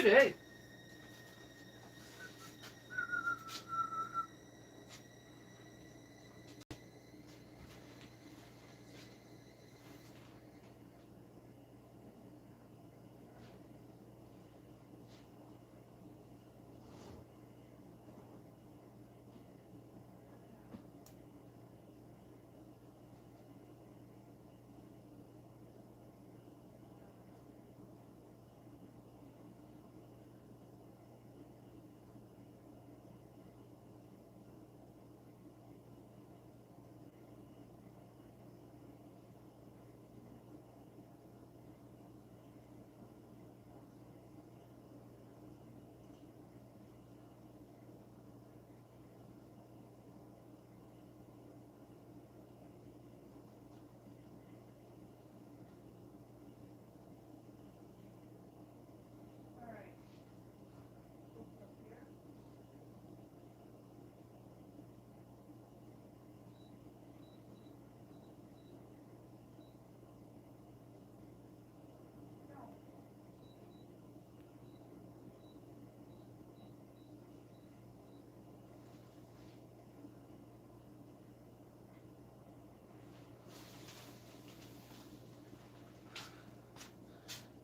hey.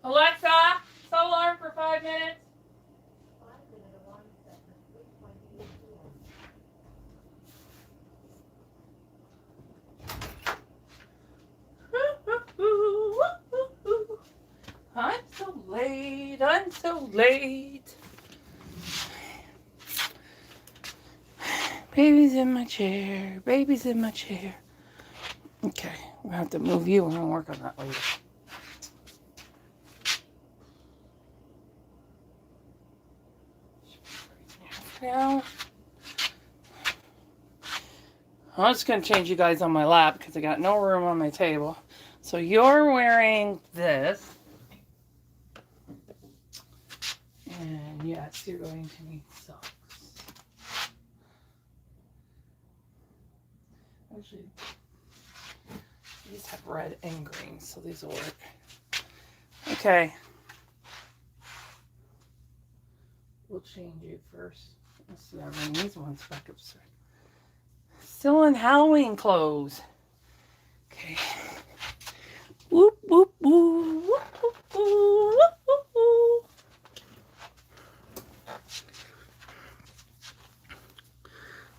Alexa, set alarm for 5 minutes. I'm so late. I'm so late. Baby's in my chair. Baby's in my chair. Okay, we're gonna have to move you. We're gonna work on that later. Now, I'm just gonna change you guys on my lap because I got no room on my table. So you're wearing this. And yes, you're going to need socks. Actually, these have red and green, so these will work. Okay. We'll change you first. Let's see, I bring these ones back upstairs. Still in Halloween clothes. Okay. Whoop, whoop, whoop, whoop, whoop, whoop, whoop, whoop.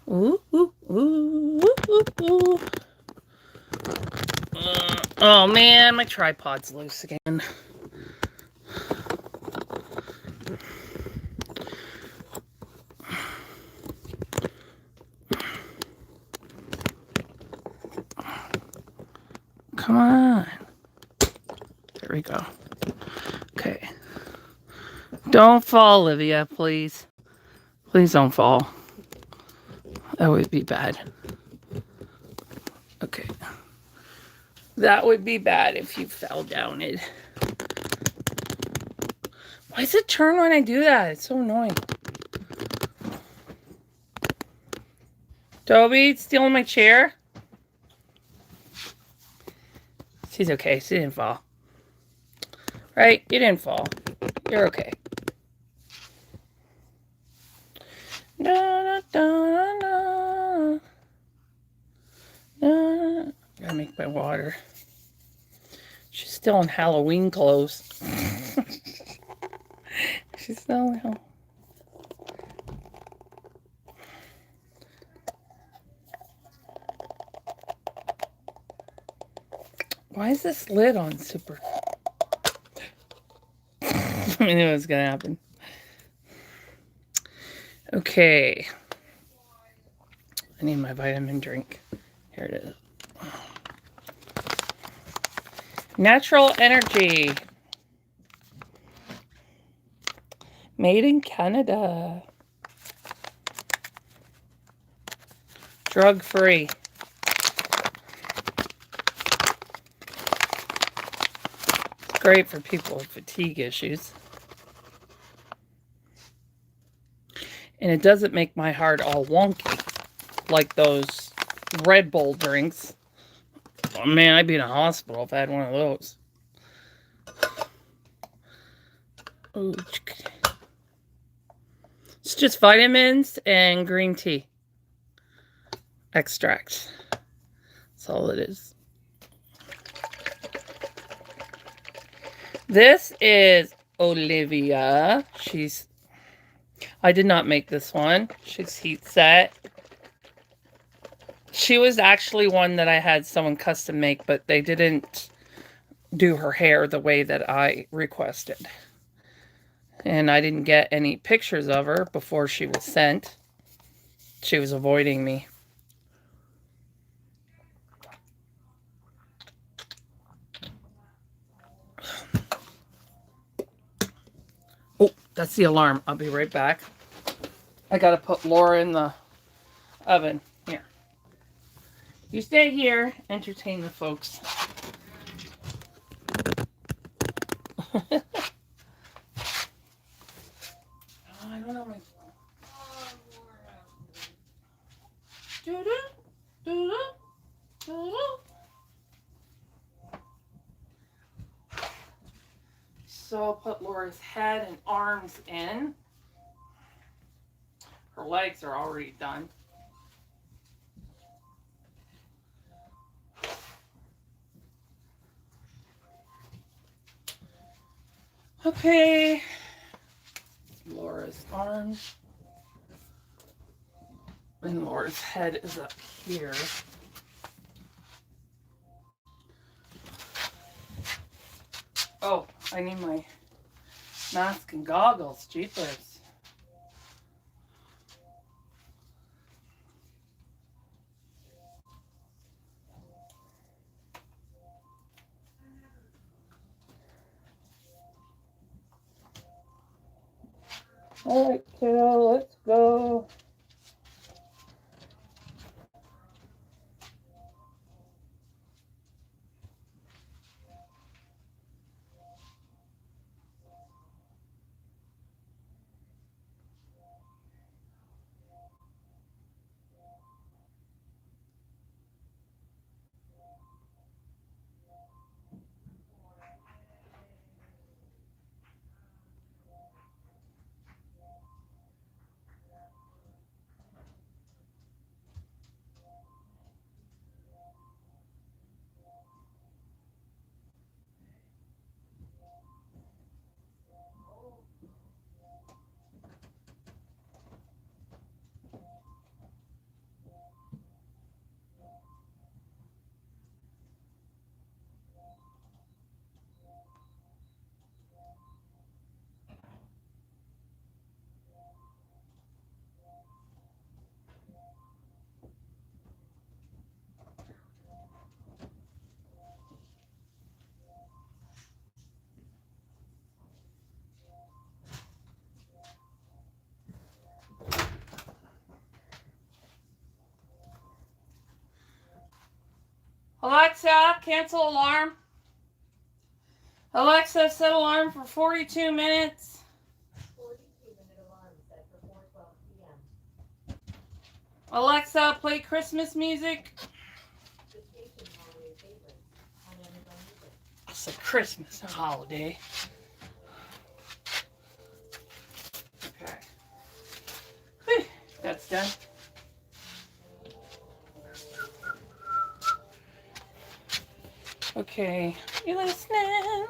Ooh, ooh, ooh, ooh, ooh. Oh man, my tripod's loose again. Come on. There we go. Okay. Don't fall, Olivia, please. Please don't fall. That would be bad. Okay. That would be bad if you fell down it. Why does it turn when I do that? It's so annoying. Toby, stealing my chair? She's okay. She didn't fall. Right? You didn't fall. You're okay. Da, da, da, da, da. Gotta make my water. She's still in Halloween clothes. She's still in Halloween. Why is this lid on super? I knew it was gonna happen. Okay. I need my vitamin drink. Here it is. Natural Energy. Made in Canada. Drug-free. It's great for people with fatigue issues. And it doesn't make my heart all wonky like those Red Bull drinks. Oh man, I'd be in a hospital if I had one of those. Ooh. It's just vitamins and green tea extract. That's all it is. This is Olivia. I did not make this one. She's heat set. She was actually one that I had someone custom make, but they didn't do her hair the way that I requested. And I didn't get any pictures of her before she was sent. She was avoiding me. Oh, that's the alarm. I'll be right back. I gotta put Laura in the oven. Here. You stay here, entertain the folks. I don't know my So I'll put Laura's head and arms in. Her legs are already done. Okay. Laura's arms. And Laura's head is up here. Oh, I need my mask and goggles. Jeepers. All right, kiddo, let's go. Alexa, cancel alarm. Alexa, set alarm for 42 minutes. 42-minute alarm set for 4:12 p.m. Alexa, play Christmas music. The station holiday favorites on Amazon Music. It's a Christmas holiday. Okay. Whew, that's done. Okay, you listening?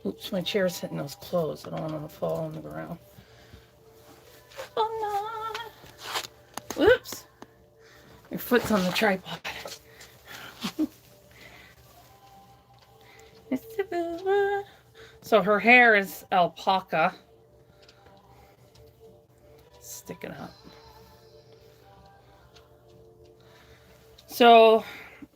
Oops, my chair's hitting those clothes. I don't want them to fall on the ground. Oh no! Whoops! Your foot's on the tripod. So her hair is alpaca. Sticking up. So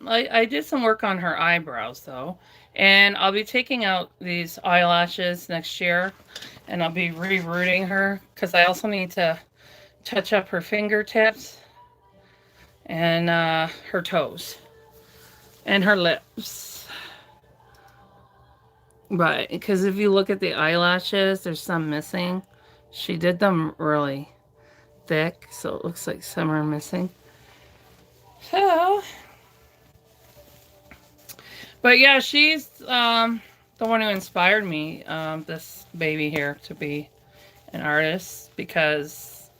I did some work on her eyebrows though. And I'll be taking out these eyelashes next year. And I'll be rerooting her. Because I also need to touch up her fingertips. And her toes. And her lips. Right. Because if you look at the eyelashes, there's some missing. She did them really thick. So it looks like some are missing. So... But yeah, she's the one who inspired me, this baby here, to be an artist, because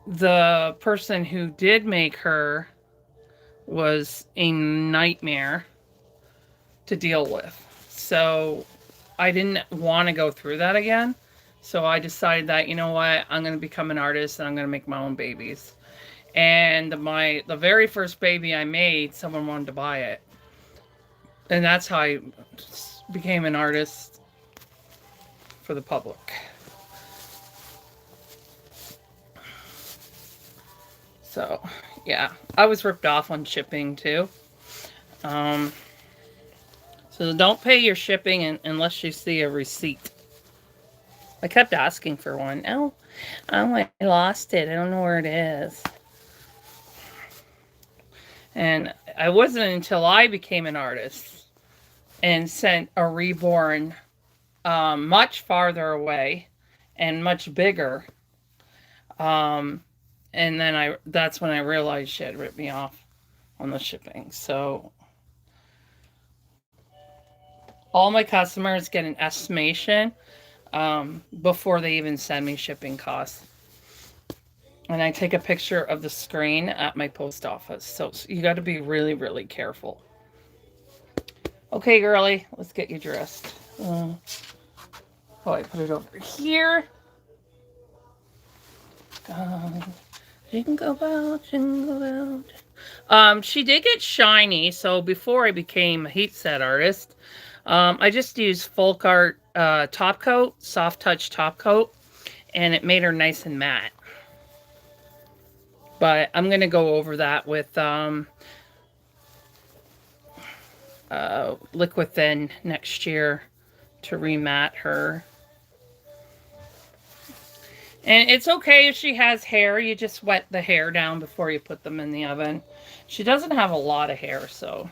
the person who did make her was a nightmare to deal with. So I didn't want to go through that again. So I decided that, you know what, I'm going to become an artist and I'm going to make my own babies. And the very first baby I made, someone wanted to buy it. And that's how I became an artist for the public. So, yeah, I was ripped off on shipping too. Um, so don't pay your shipping unless you see a receipt. I kept asking for one. Oh, I lost it. I don't know where it is. And it wasn't until I became an artist and sent a Reborn much farther away and much bigger. And then that's when I realized she had ripped me off on the shipping. So all my customers get an estimation before they even send me shipping costs. And I take a picture of the screen at my post office. So you got to be really, really careful. Okay, girly, let's get you dressed. Oh, I put it over here. Jingle bell, jingle bell. She did get shiny, so before I became a heat set artist, I just used Folk Art top coat, soft touch top coat, and it made her nice and matte. But I'm going to go over that with Liquid Thin next year to rematte her. And it's okay if she has hair. You just wet the hair down before you put them in the oven. She doesn't have a lot of hair, so.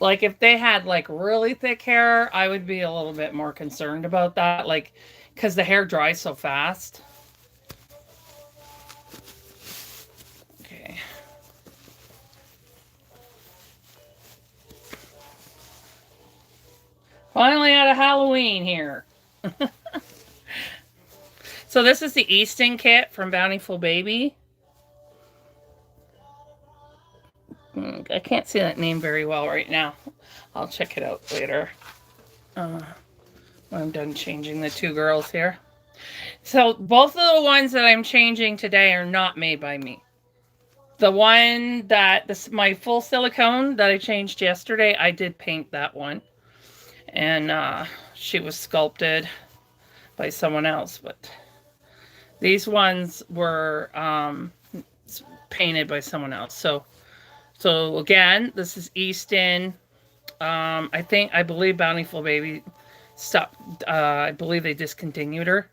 Like, if they had, like, really thick hair, I would be a little bit more concerned about that. Like, because the hair dries so fast. Okay. Finally out of Halloween here. So this is the Easton kit from Bountiful Baby. I can't see that name very well right now. I'll check it out later. When I'm done changing the two girls here. So both of the ones that I'm changing today are not made by me. The one my full silicone that I changed yesterday, I did paint that one. And she was sculpted by someone else, but these ones were painted by someone else. So again, this is Easton. I believe Bountiful Baby stopped. I believe they discontinued her.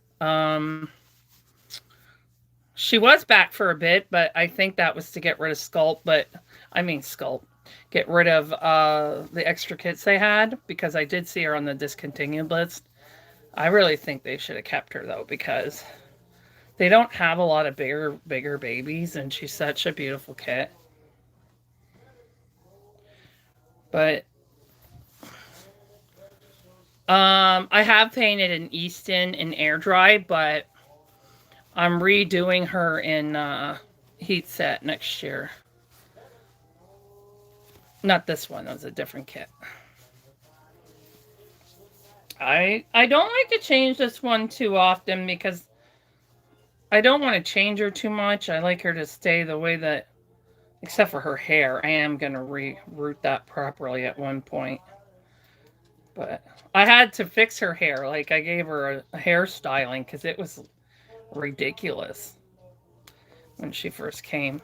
She was back for a bit, but I think that was to get rid of get rid of the extra kits they had, because I did see her on the discontinued list. I really think they should have kept her though, because they don't have a lot of bigger babies, and she's such a beautiful kit. But I have painted an Easton in air dry, but I'm redoing her in heat set next year. Not this one, that was a different kit. I don't like to change this one too often because I don't want to change her too much. I like her to stay the way that, except for her hair. I am going to reroot that properly at one point. But I had to fix her hair. Like, I gave her a hairstyling because it was ridiculous when she first came.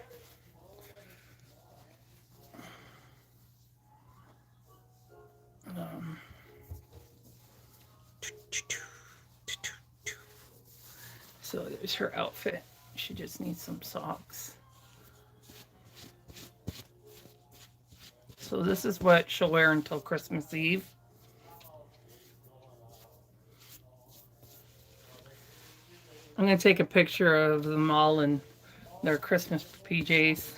So there's her outfit. She just needs some socks. So this is what she'll wear until Christmas Eve. I'm going to take a picture of them all in their Christmas PJs.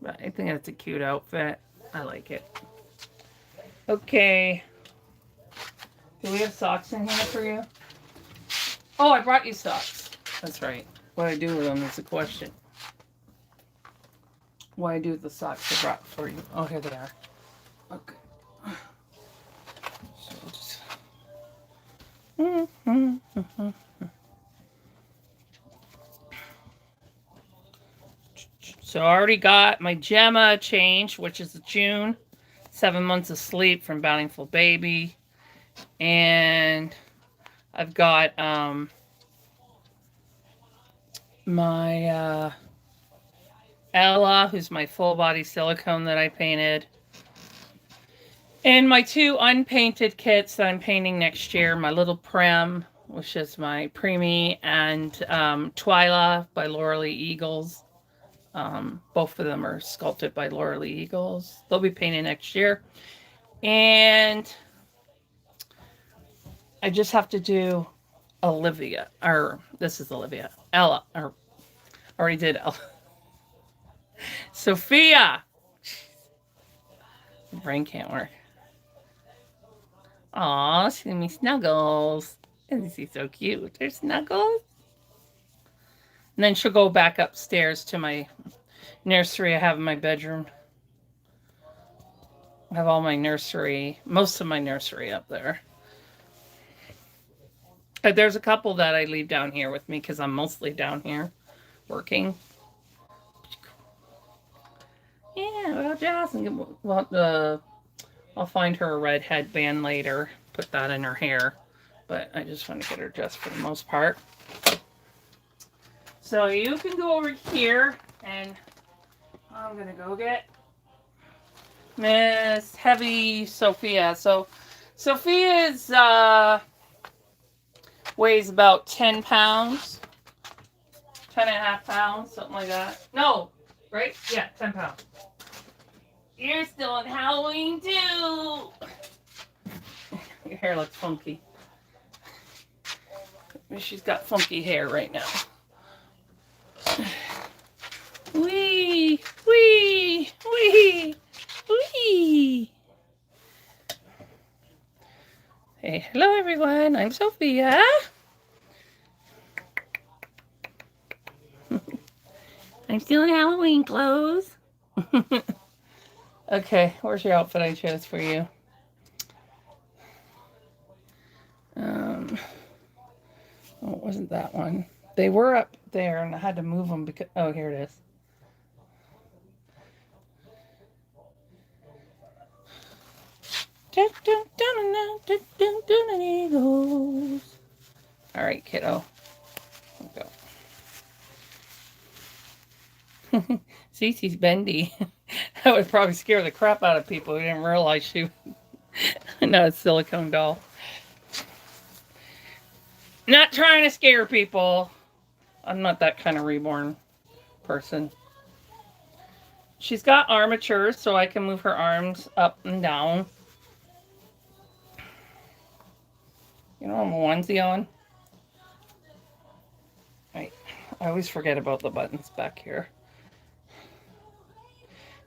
But I think that's a cute outfit. I like it. Okay. Do we have socks in here for you? Oh, I brought you socks. That's right. What I do with them is the question. What I do with the socks I brought for you. Oh, here they are. Okay. So we'll just... So I already got my Gemma change, which is June. 7 months of sleep from Bountiful Baby. And I've got my Ella, who's my full body silicone that I painted. And my 2 unpainted kits that I'm painting next year. My Little Prem, which is my preemie, and Twyla by Laura Lee Eagles. Both of them are sculpted by Laura Lee Eagles. They'll be painted next year. And I just have to do Olivia, or this is Olivia. Ella, or already did Ella. Sophia! My brain can't work. Aw, she's giving me snuggles. Isn't she so cute? There's snuggles. And then she'll go back upstairs to my nursery I have in my bedroom. I have all my nursery, most of my nursery up there. But there's a couple that I leave down here with me because I'm mostly down here working. Yeah, well, Jocelyn, well, I'll find her a red headband later. Put that in her hair. But I just want to get her dressed for the most part. So you can go over here and I'm going to go get Miss Heavy Sophia. So Sophia's weighs about 10 pounds. 10.5 pounds, something like that. No, right? Yeah, 10 pounds. You're still on Halloween too. Your hair looks funky. She's got funky hair right now. Wee, wee, wee, wee. Hey, hello everyone. I'm Sophia. I'm still in Halloween clothes. Okay, where's your outfit I chose for you? Oh, it wasn't that one. They were up there and I had to move them because... Oh, here it is. All right, kiddo. Go. Cece's bendy. That would probably scare the crap out of people who didn't realize she... No, it's a silicone doll. Not trying to scare people. I'm not that kind of reborn person. She's got armatures, so I can move her arms up and down. You know, I'm a onesie on. Right. I always forget about the buttons back here.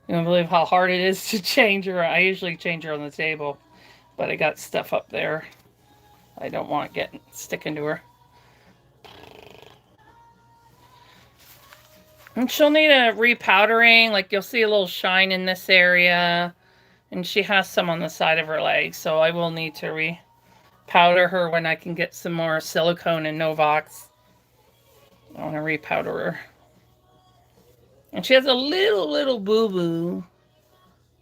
You don't believe how hard it is to change her. I usually change her on the table, but I got stuff up there I don't want sticking to her. And she'll need a repowdering. Like, you'll see a little shine in this area. And she has some on the side of her leg, so I will need to repowder her when I can get some more silicone and Novox. I want to repowder her. And she has a little boo-boo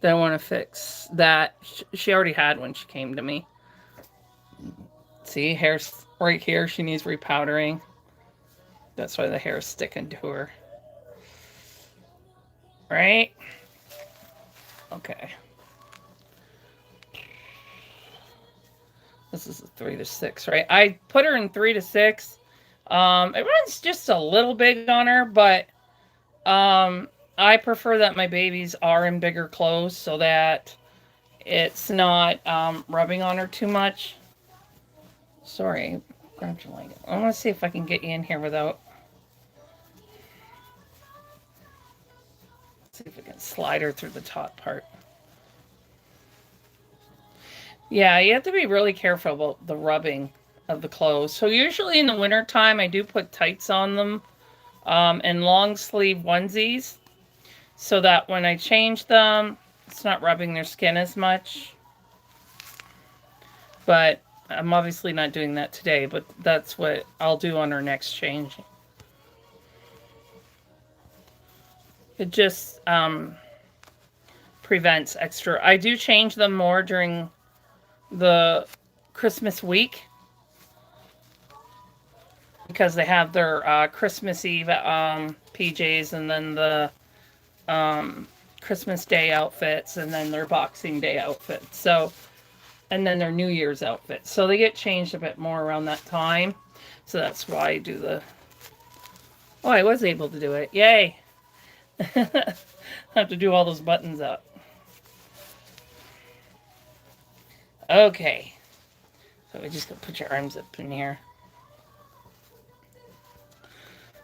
that I want to fix. That she already had when she came to me. See, hair's right here. She needs repowdering. That's why the hair is sticking to her. Right? Okay. This is a 3 to 6, right? I put her in 3 to 6. It runs just a little big on her, but I prefer that my babies are in bigger clothes so that it's not rubbing on her too much. Sorry, grab your leg. I want to see if I can get you in here without... See if I can slide her through the top part. Yeah, you have to be really careful about the rubbing of the clothes. So usually in the winter time, I do put tights on them and long sleeve onesies so that when I change them, it's not rubbing their skin as much. But I'm obviously not doing that today, but that's what I'll do on her next change. It just prevents extra. I do change them more during the Christmas week because they have their Christmas Eve PJs and then the Christmas Day outfits and then their Boxing Day outfits. So, and then their New Year's outfits. So they get changed a bit more around that time. So that's why I do the... Oh, I was able to do it. Yay! I have to do all those buttons up. Okay. So we just gotta put your arms up in here.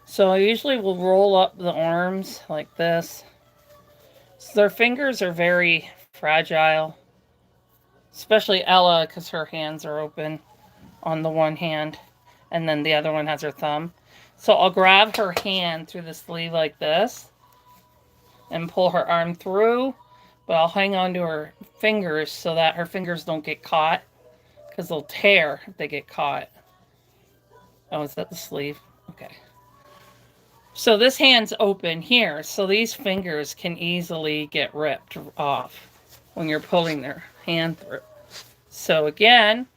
So I usually will roll up the arms like this. So their fingers are very fragile. Especially Ella, because her hands are open on the one hand. And then the other one has her thumb. So I'll grab her hand through the sleeve like this. And pull her arm through. But I'll hang on to her fingers so that her fingers don't get caught. Because they'll tear if they get caught. Oh, is that the sleeve? Okay. So this hand's open here. So these fingers can easily get ripped off when you're pulling their hand through. So again,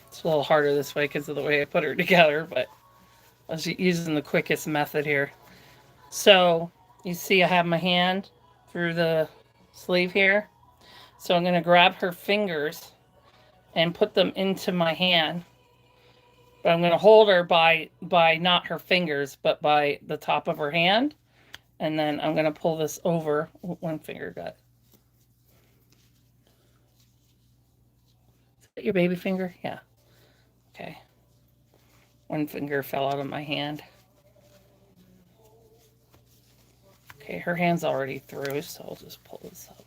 it's a little harder this way because of the way I put her together, but I was using the quickest method here. So you see I have my hand through the sleeve here. So I'm going to grab her fingers and put them into my hand. But I'm going to hold her by not her fingers, but by the top of her hand. And then I'm going to pull this over. One finger got. Is that your baby finger? Yeah. Okay. One finger fell out of my hand. Okay, her hand's already through, so I'll just pull this up.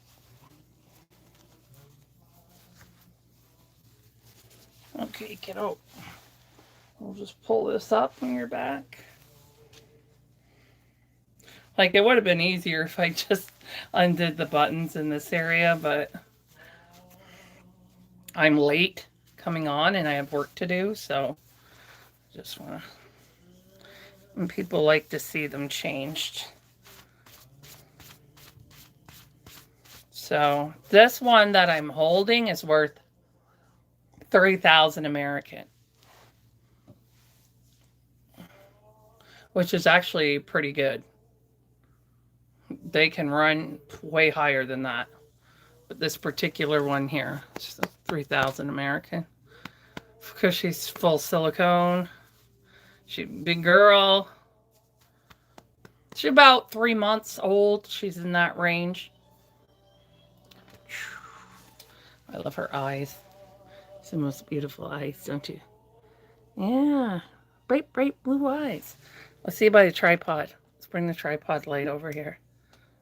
Okay, get out. We'll just pull this up when you're back. Like, it would have been easier if I just undid the buttons in this area, but I'm late coming on and I have work to do, so I just want to... And people like to see them changed. So, this one that I'm holding is worth 30,000 American. Which is actually pretty good. They can run way higher than that. But this particular one here, it's 3,000 American. Because she's full silicone. She's a big girl. She's about 3 months old. She's in that range. I love her eyes. It's the most beautiful eyes, don't you? Yeah. Bright, bright blue eyes. Let's see by the tripod. Let's bring the tripod light over here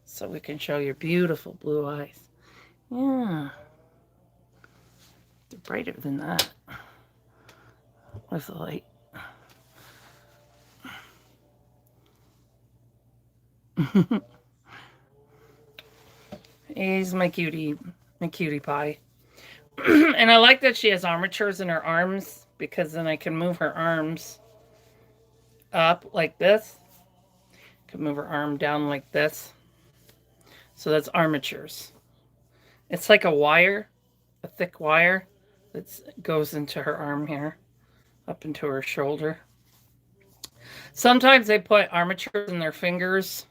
so we can show your beautiful blue eyes. Yeah. They're brighter than that with the light. He's my cutie pie. And I like that she has armatures in her arms because then I can move her arms up like this. Can move her arm down like this. So that's armatures. It's like a wire, a thick wire that goes into her arm here, up into her shoulder. Sometimes they put armatures in their fingers,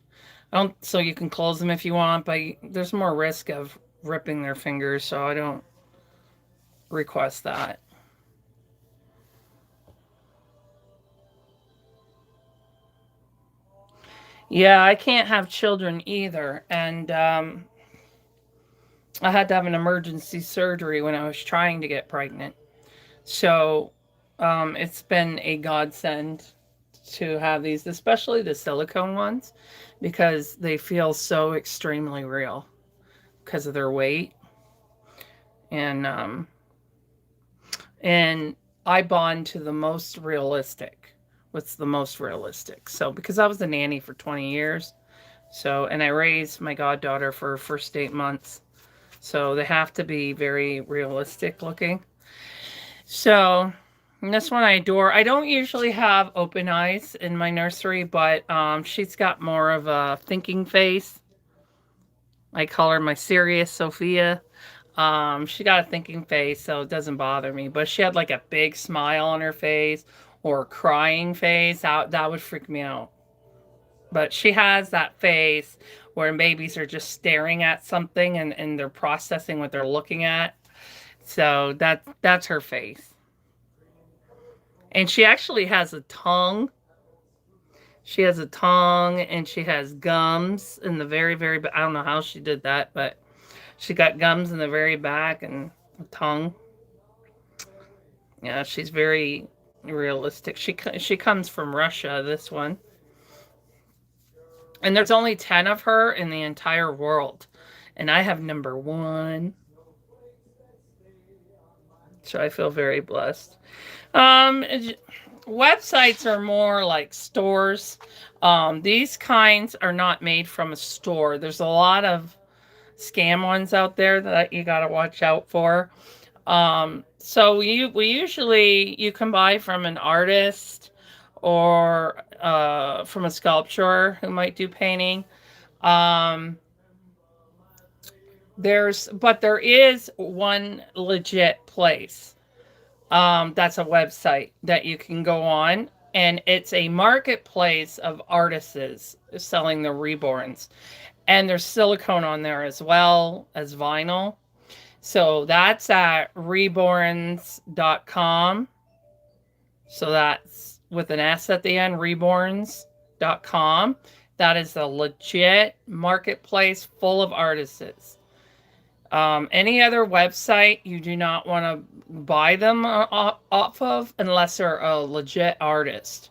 so you can close them if you want, but there's more risk of ripping their fingers, so I don't request that. Yeah, I can't have children either, and I had to have an emergency surgery when I was trying to get pregnant. So it's been a godsend to have these, especially the silicone ones, because they feel so extremely real because of their weight. And and I bond to the most realistic. What's the most realistic? So because I was a nanny for 20 years, so and I raised my goddaughter for her first 8 months. So they have to be very realistic looking. So this one I adore. I don't usually have open eyes in my nursery, but she's got more of a thinking face. I call her my serious Sophia. She got a thinking face, so it doesn't bother me. But she had like a big smile on her face or a crying face. That would freak me out. But she has that face where babies are just staring at something and they're processing what they're looking at. So that's her face. And she actually has a tongue. She has a tongue and she has gums in the very, very, I don't know how she did that, but she got gums in the very back and a tongue. Yeah, she's very realistic. She comes from Russia, this one. And there's only 10 of her in the entire world. And I have number 1. So I feel very blessed. Websites are more like stores. These kinds are not made from a store. There's a lot of scam ones out there that you got to watch out for. So we usually, you can buy from an artist or from a sculptor who might do painting. There is one legit place. That's a website that you can go on, and it's a marketplace of artists selling the reborns. And there's silicone on there as well as vinyl. So that's at reborns.com. So that's with an S at the end, reborns.com. That is a legit marketplace full of artists. Any other website you do not want to buy them off of unless they're a legit artist.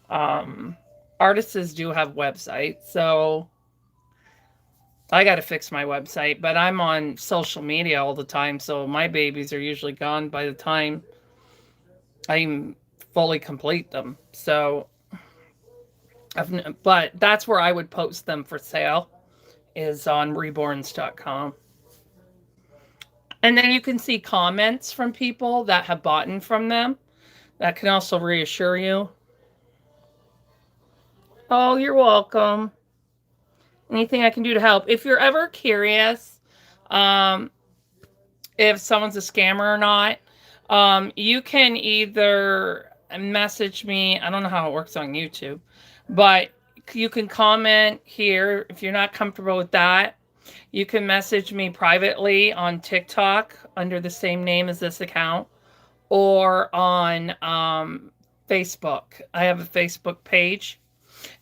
Artists do have websites, so I got to fix my website, but I'm on social media all the time, so my babies are usually gone by the time I fully complete them. So, but that's where I would post them for sale, is on reborns.com. And then you can see comments from people that have bought from them. That can also reassure you. Oh, you're welcome. Anything I can do to help. If you're ever curious if someone's a scammer or not, you can either message me. I don't know how it works on YouTube, but you can comment here if you're not comfortable with that. You can message me privately on TikTok under the same name as this account, or on Facebook. I have a Facebook page,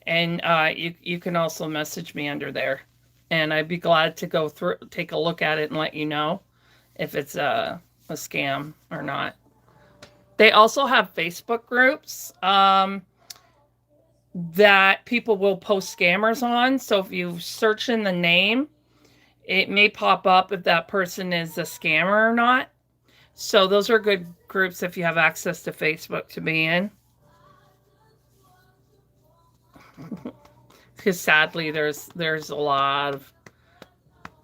and you can also message me under there. And I'd be glad to go through, take a look at it and let you know if it's a scam or not. They also have Facebook groups that people will post scammers on. So if you search in the name, it may pop up if that person is a scammer or not. So those are good groups if you have access to Facebook to be in. Because sadly, there's a lot of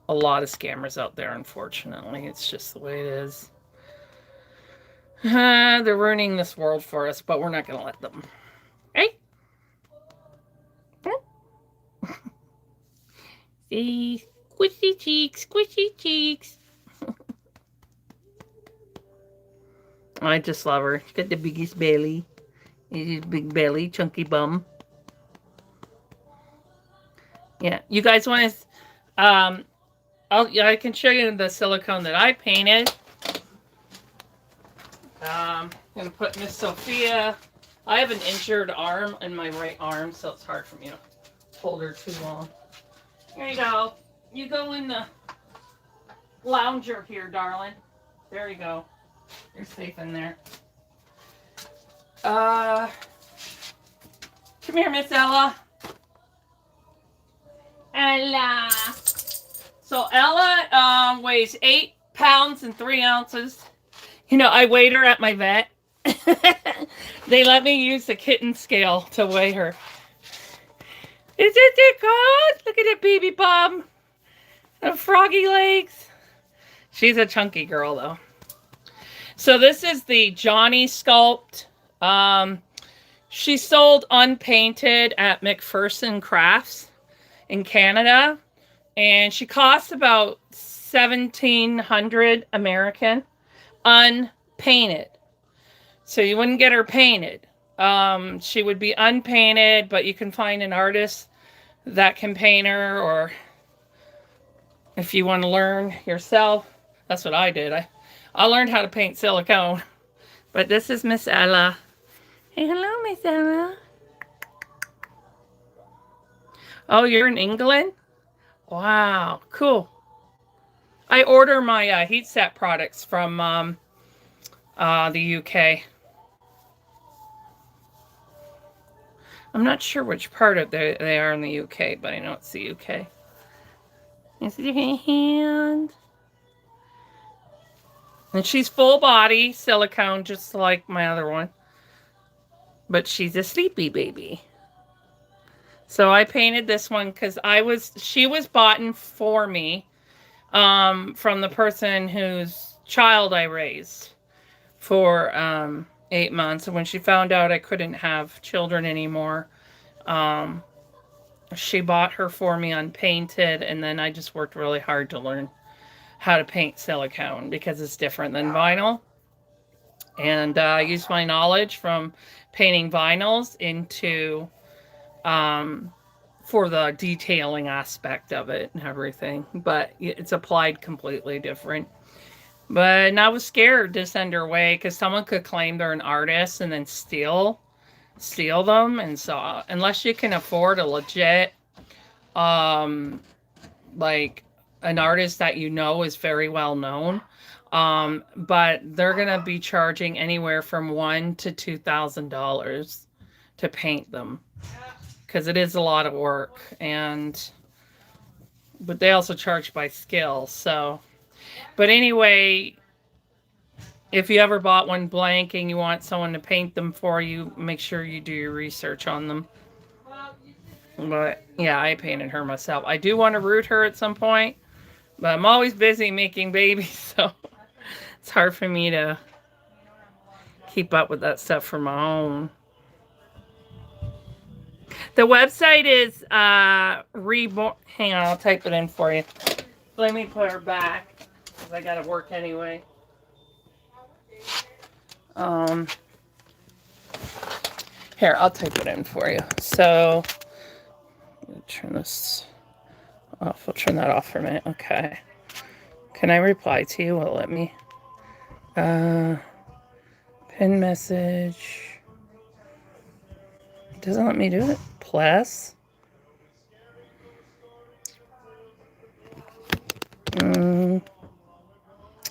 scammers out there. Unfortunately, it's just the way it is. They're ruining this world for us, but we're not going to let them. Right? See, squishy cheeks, squishy cheeks. I just love her. She's got the biggest belly. Big belly, chunky bum. Yeah, you guys want to? I can show you the silicone that I painted. I'm gonna put Miss Sophia. I have an injured arm in my right arm, so it's hard for me to hold her too long. There you go. You go in the lounger here, darling. There you go. You're safe in there. Come here, Miss Ella. Ella. So Ella weighs 8 pounds and 3 ounces. You know, I weighed her at my vet. They let me use the kitten scale to weigh her. Is it good? Look at that baby bum. The froggy legs. She's a chunky girl, though. So this is the Johnny Sculpt. She sold unpainted at McPherson Crafts in Canada. And she costs about $1,700 American. Unpainted. So you wouldn't get her painted. She would be unpainted, but you can find an artist that can paint her, or if you want to learn yourself. That's what I did. I learned how to paint silicone. But this is Miss Ella. Hey, hello, Miss Ella. Oh, you're in England? Wow, cool. I order my heat set products from the UK. I'm not sure which part of they are in the UK, but I know it's the UK. Is it your hand? And she's full body silicone, just like my other one. But she's a sleepy baby. So I painted this one because she was bought for me from the person whose child I raised for 8 months. And when she found out I couldn't have children anymore, she bought her for me unpainted, and then I just worked really hard to learn how to paint silicone because it's different than vinyl. And I used my knowledge from painting vinyls into for the detailing aspect of it and everything, but it's applied completely different. But I was scared to send her away because someone could claim they're an artist and then steal them. And so unless you can afford a legit like an artist that you know is very well known, but they're gonna be charging anywhere from $1,000 to $2,000 to paint them because it is a lot of work. But they also charge by skill. So, but anyway, if you ever bought one blank and you want someone to paint them for you, make sure you do your research on them. But yeah, I painted her myself. I do want to root her at some point, but I'm always busy making babies, so it's hard for me to keep up with that stuff for my own. The website is Reborn. Hang on, I'll type it in for you. Let me put her back because I gotta work anyway. Here, I'll type it in for you. So, turn this off. We'll turn that off for a minute. Okay. Can I reply to you? Will it let me? Pin message. It doesn't let me do it. Plus.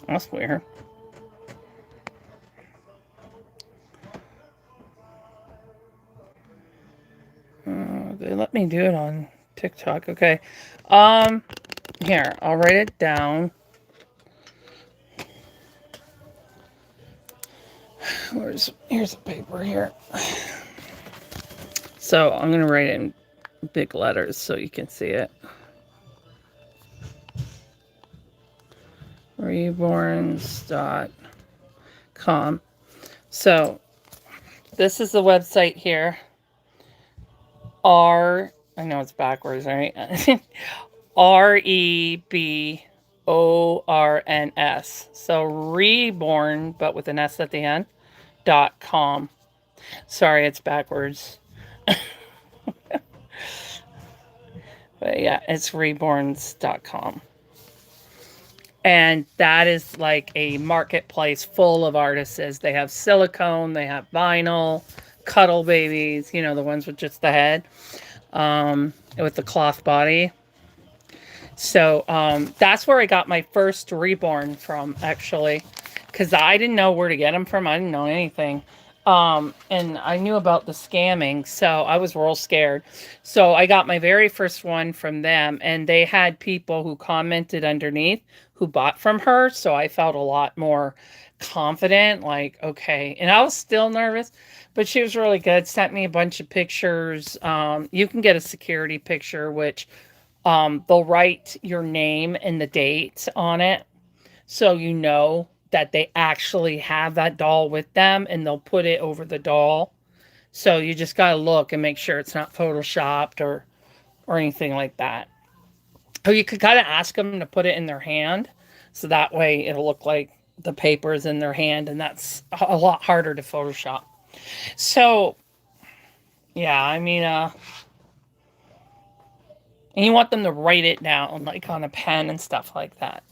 That's weird. They let me do it on TikTok. Okay. Here, I'll write it down. Here's a paper here. So I'm gonna write it in big letters so you can see it. Reborns.com. So this is the website here. I know it's backwards, right? REBORNS. So reborn, but with an S at the end, .com. Sorry, it's backwards. But yeah, it's reborns.com. And that is like a marketplace full of artists. They have silicone, they have vinyl, cuddle babies, you know, the ones with just the head, with the cloth body. So that's where I got my first Reborn from, actually, because I didn't know where to get them from. I didn't know anything. And I knew about the scamming, so I was real scared. So I got my very first one from them, and they had people who commented underneath who bought from her. So I felt a lot more confident, like, okay. And I was still nervous, but she was really good. Sent me a bunch of pictures. You can get a security picture, which they'll write your name and the date on it, so you know that they actually have that doll with them, and they'll put it over the doll. So you just got to look and make sure it's not photoshopped or anything like that. Or you could kind of ask them to put it in their hand, so that way it'll look like the paper's in their hand, and that's a lot harder to photoshop. So yeah, I mean, and you want them to write it down like on a pen and stuff like that.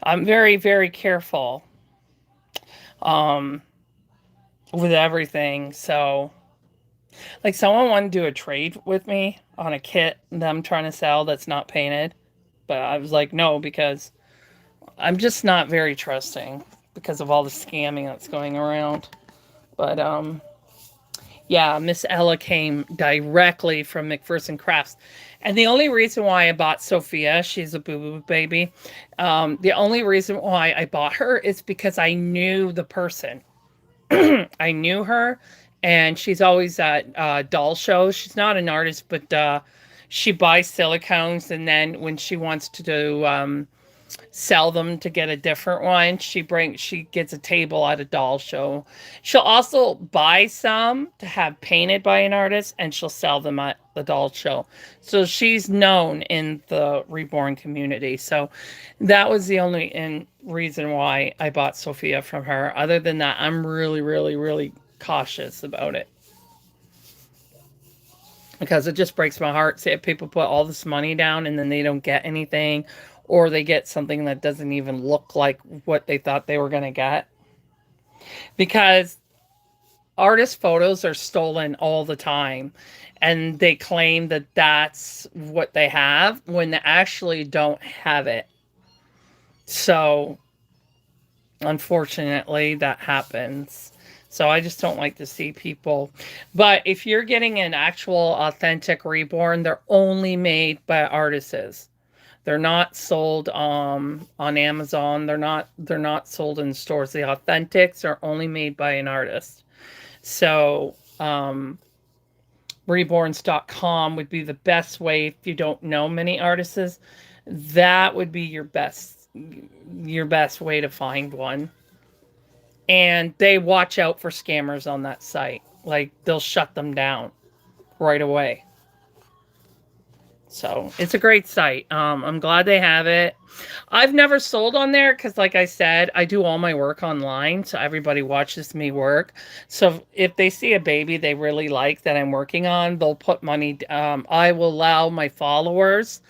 I'm very, very careful um, with everything. So, like, someone wanted to do a trade with me on a kit that I'm trying to sell that's not painted. But I was like, no, because I'm just not very trusting because of all the scamming that's going around. But, yeah, Miss Ella came directly from McPherson Crafts. And the only reason why I bought Sophia, she's a boo-boo baby, the only reason why I bought her is because I knew the person. I knew her, and she's always at doll shows. She's not an artist, but she buys silicones, and then when she wants to do sell them to get a different one, she gets a table at a doll show. She'll also buy some to have painted by an artist, and she'll sell them at the doll show. So she's known in the Reborn community. So that was the only reason why I bought Sophia from her. Other than that, I'm really, really, really cautious about it, because it just breaks my heart. See, if people put all this money down and then they don't get anything, or they get something that doesn't even look like what they thought they were going to get. Because artist photos are stolen all the time, and they claim that that's what they have when they actually don't have it. So unfortunately, that happens. So I just don't like to see people. But if you're getting an actual authentic Reborn, they're only made by artists. They're not sold on Amazon. They're not sold in stores. The authentics are only made by an artist. So reborns.com would be the best way if you don't know many artists. That would be your best way to find one. And they watch out for scammers on that site. Like, they'll shut them down right away. So it's a great site. I'm glad they have it. I've never sold on there because, like I said, I do all my work online, so everybody watches me work. So if they see a baby they really like that I'm working on, they'll put money. I will allow my followers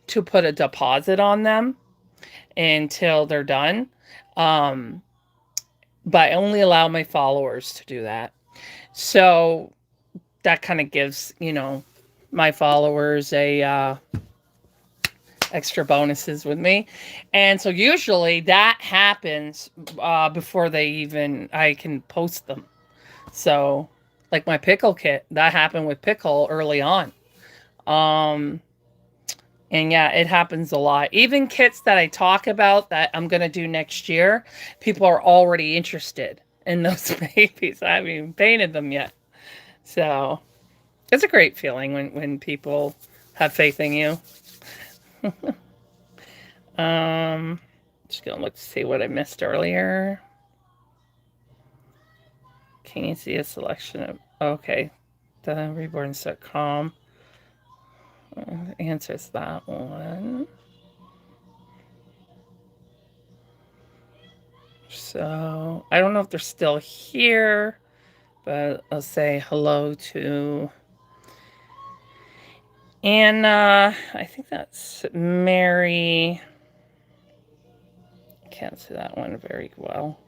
to put a deposit on them until they're done. But I only allow my followers to do that. So that kind of gives, my followers a extra bonuses with me. And so usually that happens before I can post them. So like my pickle kit, that happened with pickle early on. And yeah, it happens a lot. Even kits that I talk about that I'm going to do next year, people are already interested in those babies. I haven't even painted them yet. So it's a great feeling when people have faith in you. Just going to look to see what I missed earlier. Can you see a selection of... Okay. The reborns.com answers that one. So I don't know if they're still here, but I'll say hello to Anna. I think that's Mary. Can't see that one very well.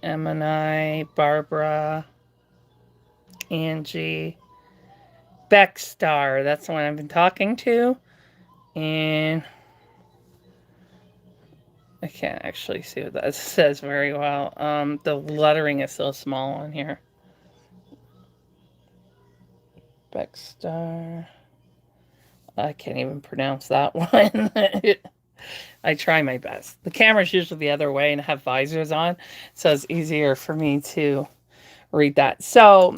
Emma, Barbara, Angie, Beckstar. That's the one I've been talking to. And I can't actually see what that says very well. The lettering is so small on here. Beckstar. I can't even pronounce that one. I try my best. The camera's usually the other way and I have visors on, so it's easier for me to read that. So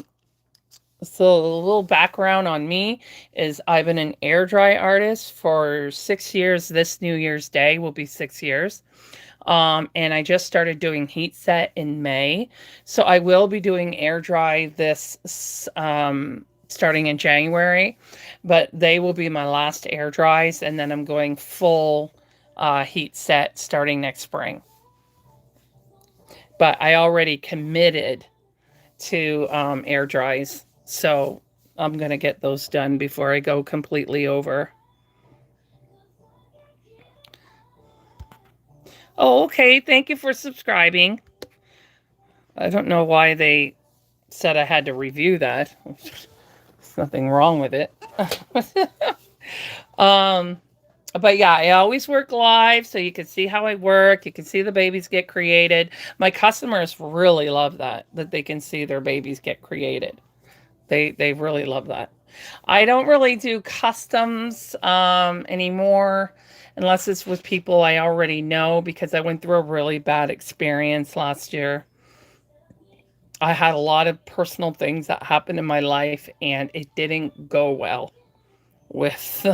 a little background on me is I've been an air dry artist for 6 years. This New Year's Day will be 6 years. And I just started doing heat set in May. So I will be doing air dry this starting in January, but they will be my last air dries. And then I'm going full heat set starting next spring. But I already committed to air dries. So I'm going to get those done before I go completely over. Oh, okay. Thank you for subscribing. I don't know why they said I had to review that. There's nothing wrong with it. But yeah, I always work live so you can see how I work. You can see the babies get created. My customers really love that they can see their babies get created. They really love that. I don't really do customs anymore unless it's with people I already know because I went through a really bad experience last year. I had a lot of personal things that happened in my life and it didn't go well with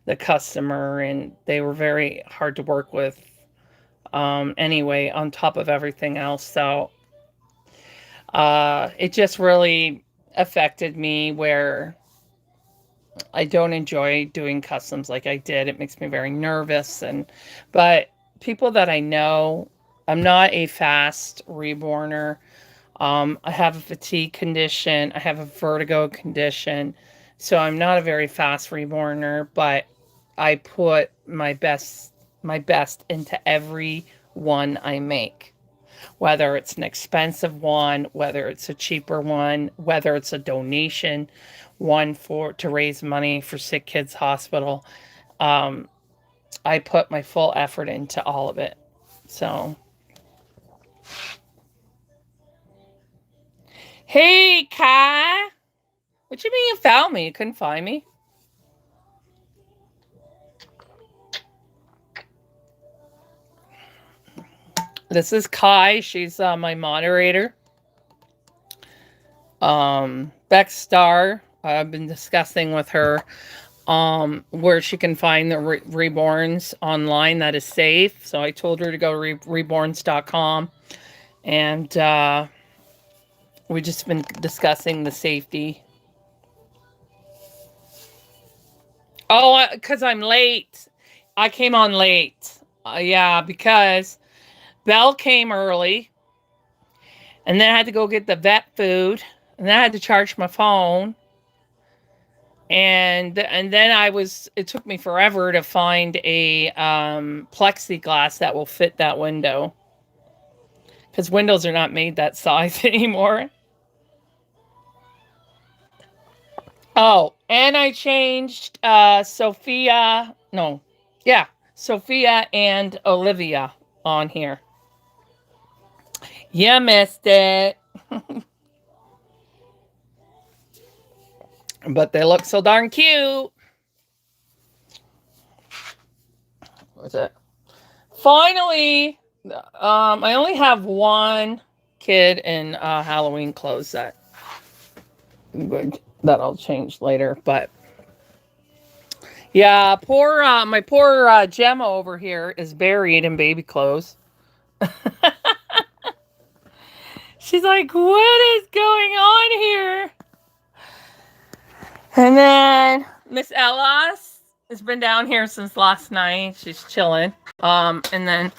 the customer and they were very hard to work with anyway on top of everything else. So it just really affected me where I don't enjoy doing customs like I did. It makes me very nervous. But people that I know, I'm not a fast reborner. I have a fatigue condition. I have a vertigo condition. So I'm not a very fast reborner, but I put my best into every one I make. Whether it's an expensive one, whether it's a cheaper one, whether it's a donation one to raise money for Sick Kids Hospital. I put my full effort into all of it. So, hey, Kai. What you mean you found me? You couldn't find me? This is Kai. She's my moderator. Beck Star. I've been discussing with her where she can find the reborns online that is safe. So I told her to go to reborns.com. And we've just been discussing the safety. Oh, because I'm late. I came on late. Yeah, because Belle came early. And then I had to go get the vet food. And then I had to charge my phone. And then it took me forever to find a plexiglass that will fit that window. Because windows are not made that size anymore. Oh, and I changed Sophia and Olivia on here. You missed it. But they look so darn cute. What's it? Finally, I only have one kid in Halloween clothes that I'll change later. But yeah, my poor Gemma over here is buried in baby clothes. She's like, what is going on here? And then Miss Ellis has been down here since last night. She's chilling. And then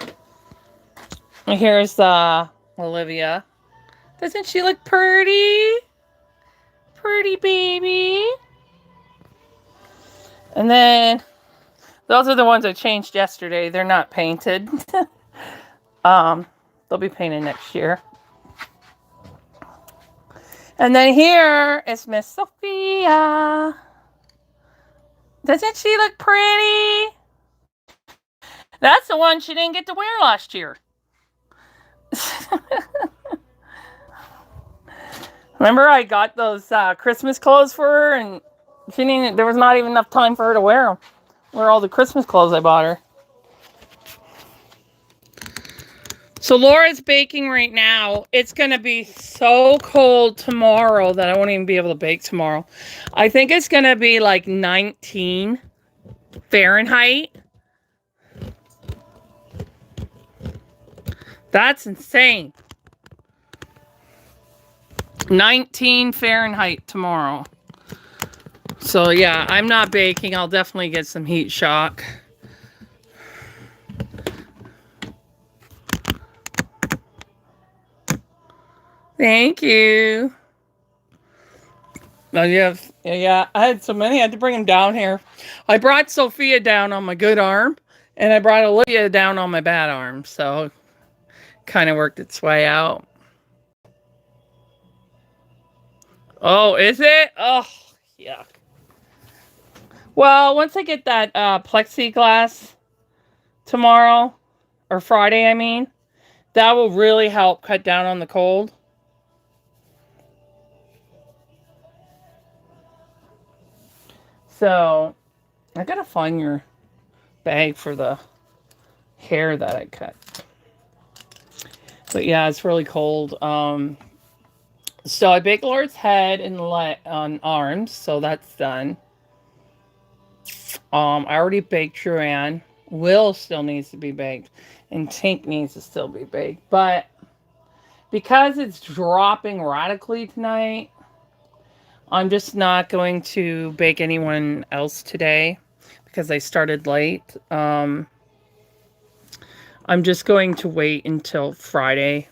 here's Olivia. Doesn't she look pretty? Pretty baby. And then those are the ones I changed yesterday. They're not painted. They'll be painted next year. And then here is Miss Sophia. Doesn't she look pretty? That's the one she didn't get to wear last year. Remember I got those Christmas clothes for her, and she didn't, there was not even enough time for her to wear them. Wear all the Christmas clothes I bought her. So Laura's baking right now. It's going to be so cold tomorrow that I won't even be able to bake tomorrow. I think it's going to be like 19 Fahrenheit. That's insane. 19 Fahrenheit tomorrow. So yeah, I'm not baking. I'll definitely get some heat shock. Thank you. Oh, yeah, I had so many. I had to bring them down here. I brought Sophia down on my good arm, and I brought Olivia down on my bad arm. So it kind of worked its way out. Oh, is it? Oh, yuck. Well, once I get that plexiglass tomorrow, or Friday, I mean, that will really help cut down on the cold. So, I gotta find your bag for the hair that I cut. But yeah, it's really cold. So I baked Laura's head and on arms, so that's done. I already baked Joanne. Will still needs to be baked, and Tink needs to still be baked. But because it's dropping radically tonight, I'm just not going to bake anyone else today because I started late. I'm just going to wait until Friday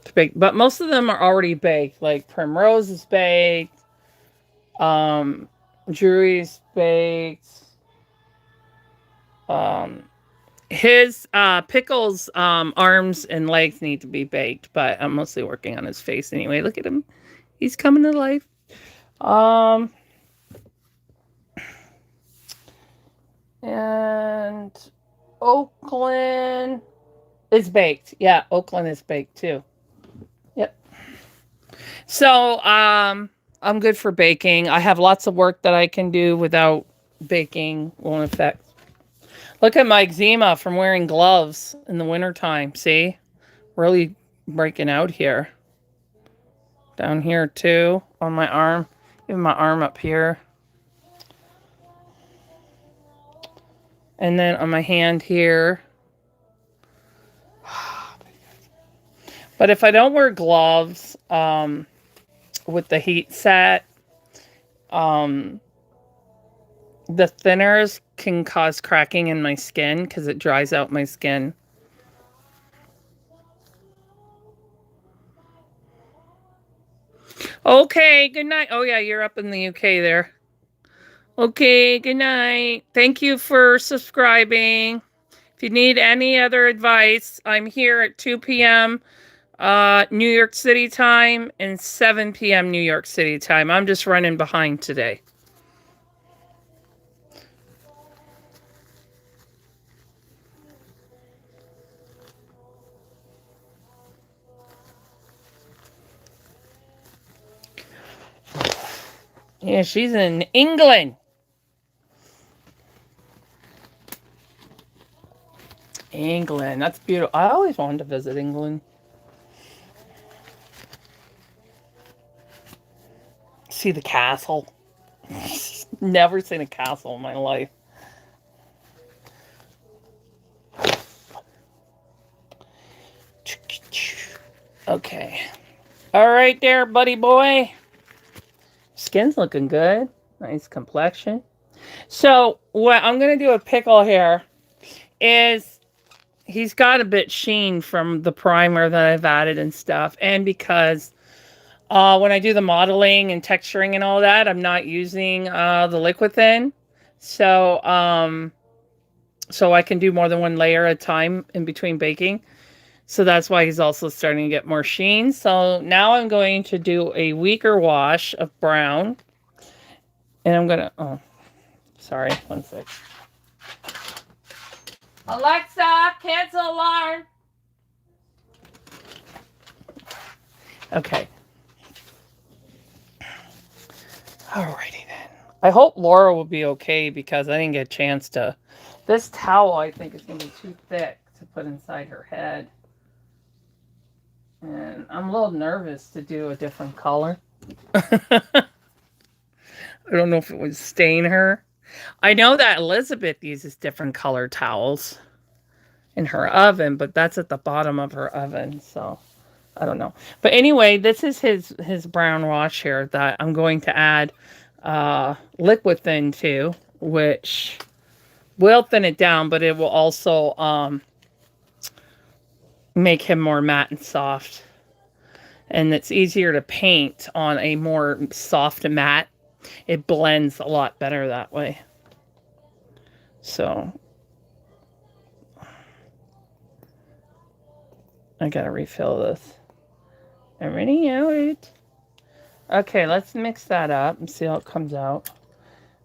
to bake. But most of them are already baked. Like Primrose is baked. Drury's baked. His Pickle's arms and legs need to be baked, but I'm mostly working on his face anyway. Look at him. He's coming to life. And Oakland is baked. Yeah, Oakland is baked too. Yep. So, I'm good for baking. I have lots of work that I can do without baking won't affect. Look at my eczema from wearing gloves in the wintertime. See? Really breaking out here. Down here too, on my arm. Even my arm up here. And then on my hand here. But if I don't wear gloves, with the heat set, the thinners can cause cracking in my skin because it dries out my skin. Okay, good night. Oh yeah, you're up in the UK there. Okay, good night. Thank you for subscribing. If you need any other advice, I'm here at 2 p.m. New York City time and 7 p.m. New York City time. I'm just running behind today. Yeah, she's in England. England, that's beautiful. I always wanted to visit England. See the castle. Never seen a castle in my life. Okay. All right there, buddy boy. Skin's looking good. Nice complexion. So what I'm going to do with Pickle here is he's got a bit sheen from the primer that I've added and stuff. And because when I do the modeling and texturing and all that, I'm not using the liquid thin. So, so I can do more than one layer at a time in between baking. So that's why he's also starting to get more sheen. So now I'm going to do a weaker wash of brown. And I'm going to, oh, sorry, one sec. Alexa, cancel alarm. Okay. Alrighty then. I hope Laura will be okay because I didn't get a chance to. This towel, I think, is going to be too thick to put inside her head. And I'm a little nervous to do a different color. I don't know if it would stain her. I know that Elizabeth uses different color towels in her oven, but that's at the bottom of her oven, so I don't know. But anyway, this is his brown wash here that I'm going to add liquid thin to, which will thin it down, but it will also make him more matte and soft. And it's easier to paint on a more soft matte. It blends a lot better that way. So I gotta refill this. I'm running out. Okay, let's mix that up and see how it comes out.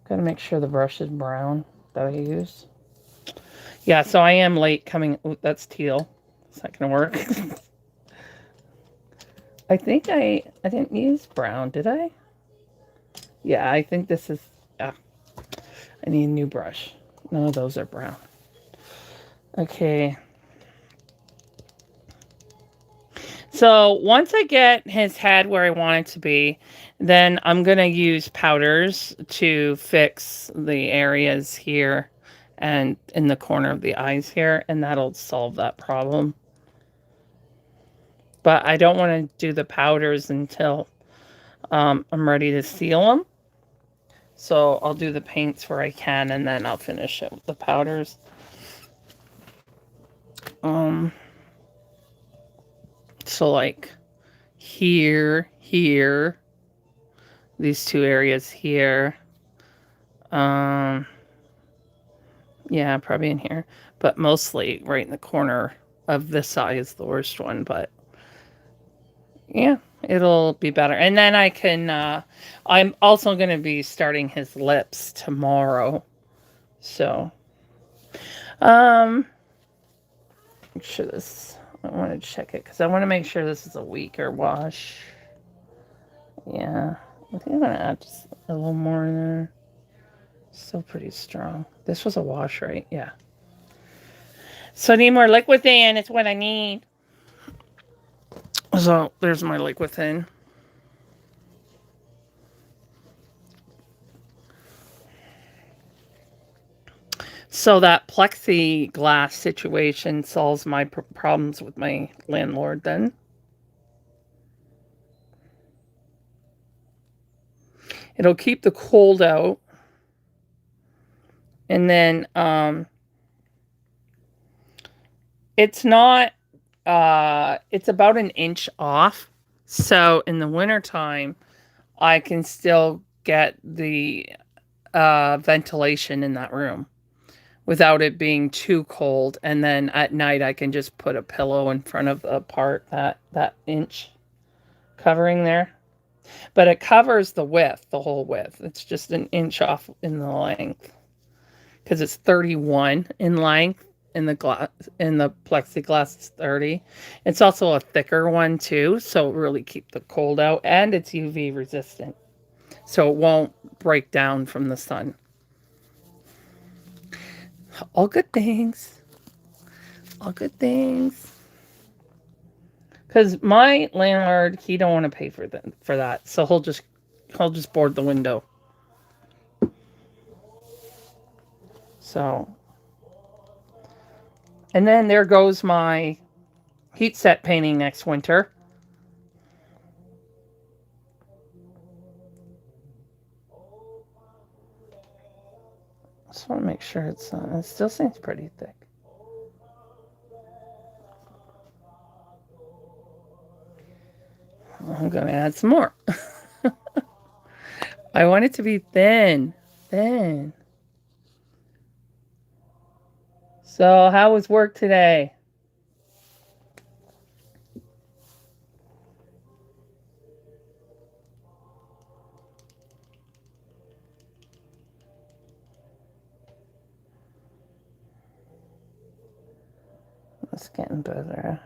Gotta make sure the brush is brown that I use. Yeah, so I am late coming. Ooh, that's teal. It's not gonna work. I think I didn't use brown, did I? Yeah, I think this is. I need a new brush. None of those are brown. Okay. So once I get his head where I want it to be, then I'm going to use powders to fix the areas here and in the corner of the eyes here, and that'll solve that problem. But I don't want to do the powders until I'm ready to seal them. So I'll do the paints where I can, and then I'll finish it with the powders. So like here, these two areas here. Yeah, probably in here, but mostly right in the corner of this eye is the worst one, but yeah, it'll be better. And then I can, I'm also going to be starting his lips tomorrow. So, make sure this, I want to check it because I want to make sure this is a weaker wash. Yeah, I think I'm going to add just a little more in there. Still pretty strong. This was a wash, right? Yeah. So I need more liquid thin. It's what I need. So there's my liquid thin. So that plexiglass situation solves my problems with my landlord then. It'll keep the cold out. And then it's not it's about an inch off. So in the wintertime, I can still get the ventilation in that room without it being too cold. And then at night, I can just put a pillow in front of the part, that inch covering there. But it covers the width, the whole width. It's just an inch off in the length because it's 31 in length. In the glass, in the plexiglass, it's 30. It's also a thicker one too, so really keep the cold out, and it's UV resistant, so it won't break down from the sun. All good things. All good things. Because my landlord, he don't want to pay for that, so he'll just board the window. So, and then there goes my heat set painting next winter. Just want to make sure it still seems pretty thick. I'm going to add some more. I want it to be thin. Thin. So, how was work today? It's getting better.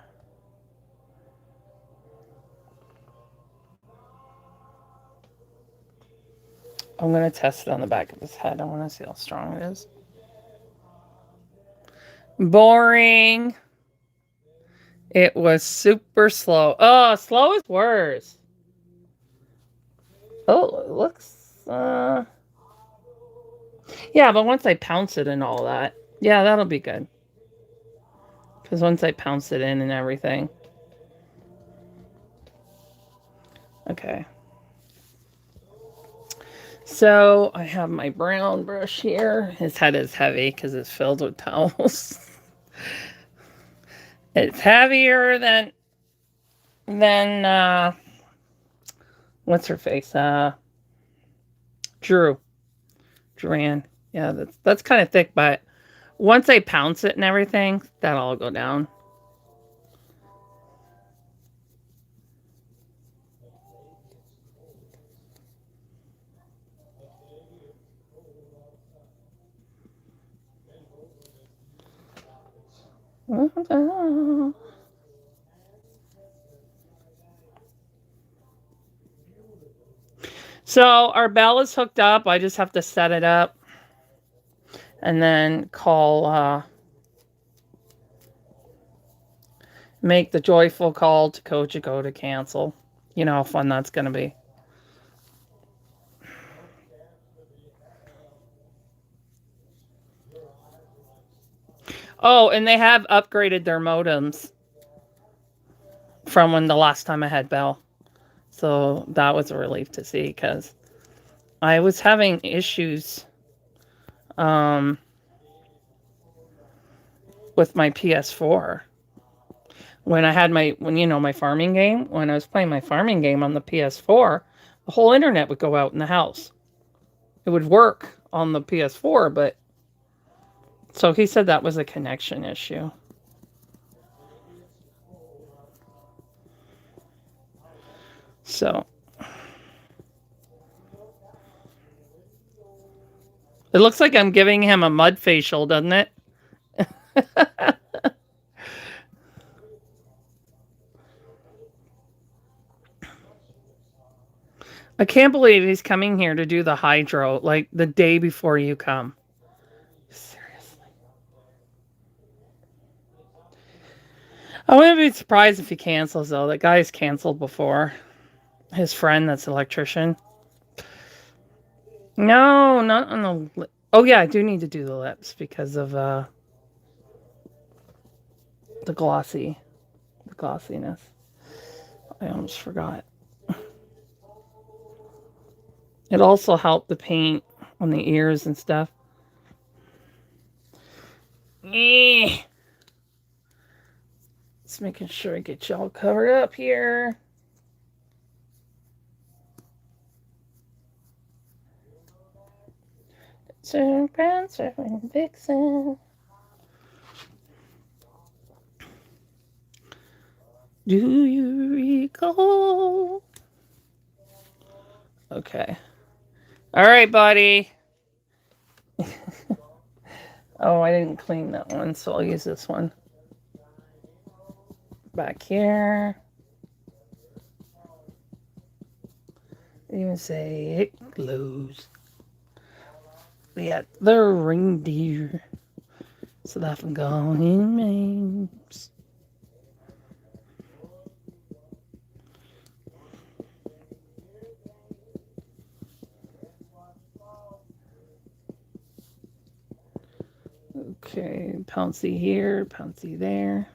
I'm going to test it on the back of his head. I want to see how strong it is. Boring. It was super slow. Oh, slow is worse. Oh, it looks... Yeah, but once I pounce it and all that, yeah, that'll be good. Because once I pounce it in and everything. Okay. So I have my brown brush here. His head is heavy because it's filled with towels. It's heavier than what's her face? Duran. Yeah, that's kind of thick, but once I pounce it and everything, that'll all go down. So our bell is hooked up. I just have to set it up and then call, make the joyful call to Coach to cancel. You know how fun that's going to be. Oh, and they have upgraded their modems from when the last time I had Bell. So that was a relief to see because I was having issues with my PS4. When I had my farming game, when I was playing my farming game on the PS4, the whole internet would go out in the house. It would work on the PS4, but so he said that was a connection issue. So it looks like I'm giving him a mud facial, doesn't it? I can't believe he's coming here to do the hydro like the day before you come. Seriously. I wouldn't be surprised if he cancels, though. That guy's canceled before. His friend that's an electrician. No, not on the... Oh, yeah, I do need to do the lips because of the glossiness. I almost forgot. It also helped the paint on the ears and stuff. Just making sure I get you all covered up here. Surfing Vixen. Do you recall? Okay. All right, buddy. Oh, I didn't clean that one, so I'll use this one. Back here. Even say it glows. We got the reindeer. So that I'm going names. Okay, Pouncy here, Pouncy there.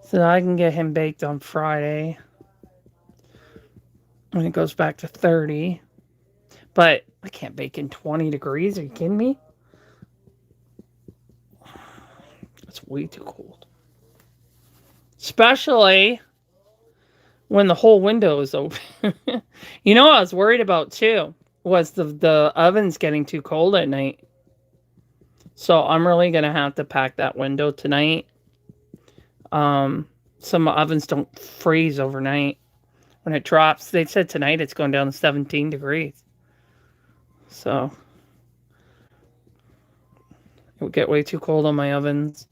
So I can get him baked on Friday. When it goes back to 30. But I can't bake in 20 degrees. Are you kidding me? It's way too cold. Especially when the whole window is open. You know what I was worried about too? Was the oven's getting too cold at night. So I'm really going to have to pack that window tonight. Some ovens don't freeze overnight. When it drops, they said tonight it's going down to 17 degrees. So it would get way too cold on my ovens.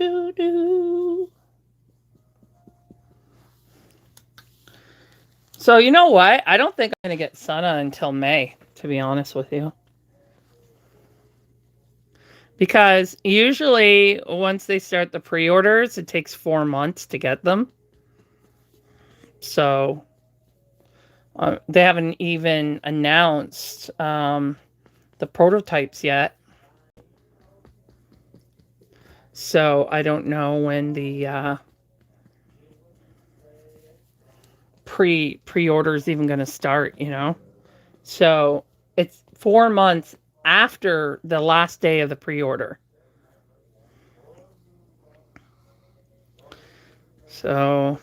do, do. So you know what? I don't think I'm going to get Sana until May, to be honest with you. Because usually once they start the pre-orders, it takes 4 months to get them. So they haven't even announced the prototypes yet. So I don't know when the pre-order is even going to start, you know? So it's 4 months after the last day of the pre-order. So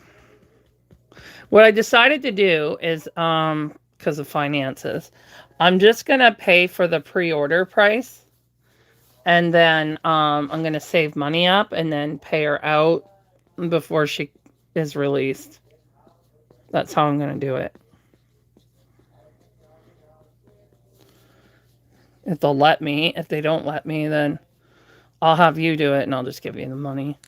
what I decided to do is, because of finances, I'm just going to pay for the pre-order price. And then I'm going to save money up and then pay her out before she is released. That's how I'm going to do it. If they'll let me. If they don't let me, then I'll have you do it and I'll just give you the money.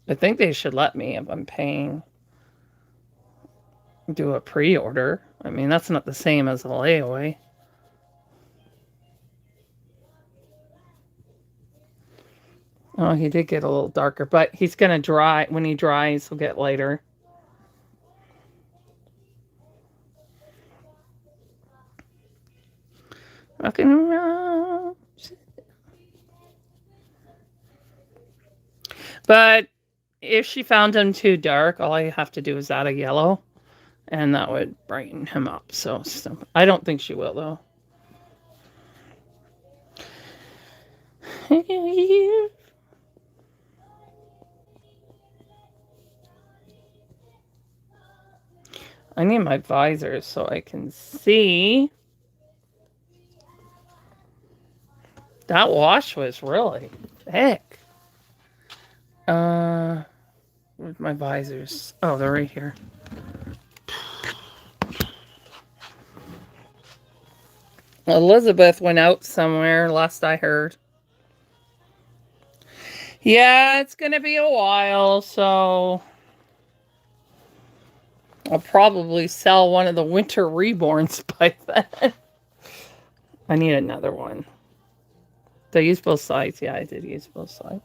I think they should let me if I'm paying. Do a pre-order. I mean, that's not the same as a layaway. Oh, he did get a little darker, but he's going to dry. When he dries, he'll get lighter. Rocking around. But if she found him too dark, all I have to do is add a yellow, and that would brighten him up. So I don't think she will, though. I need my visors so I can see. That wash was really thick. Where's my visors? Oh, they're right here. Elizabeth went out somewhere, last I heard. Yeah, it's going to be a while, so I'll probably sell one of the winter reborns by then. I need another one. Did I use both sides? Yeah, I did use both sides.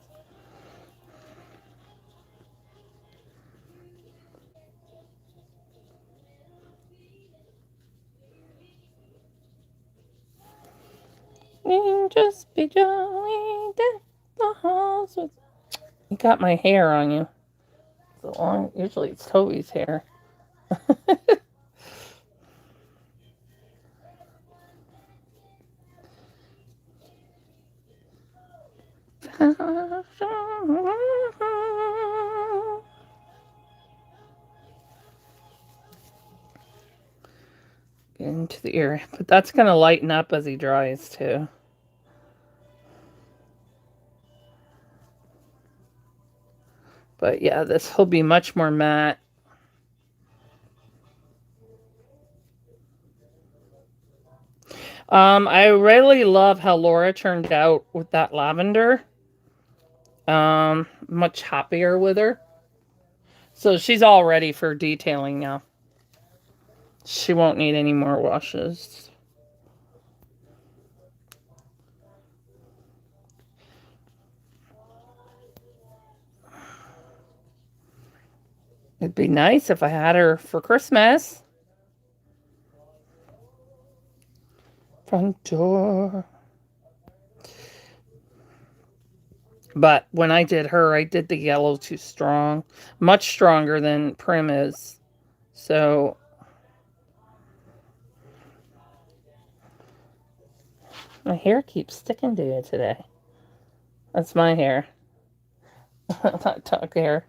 Just be jolly, deck the halls with... You got my hair on you. It's long. Usually it's Toby's hair. Into the ear. But that's going to lighten up as he dries too. But yeah, this will be much more matte. I really love how Laura turned out with that lavender. Much happier with her. So she's all ready for detailing now. She won't need any more washes. It'd be nice if I had her for Christmas. Front door. But when I did her, I did the yellow too strong. Much stronger than Prim is. So my hair keeps sticking to you today. That's my hair. Not tuck hair.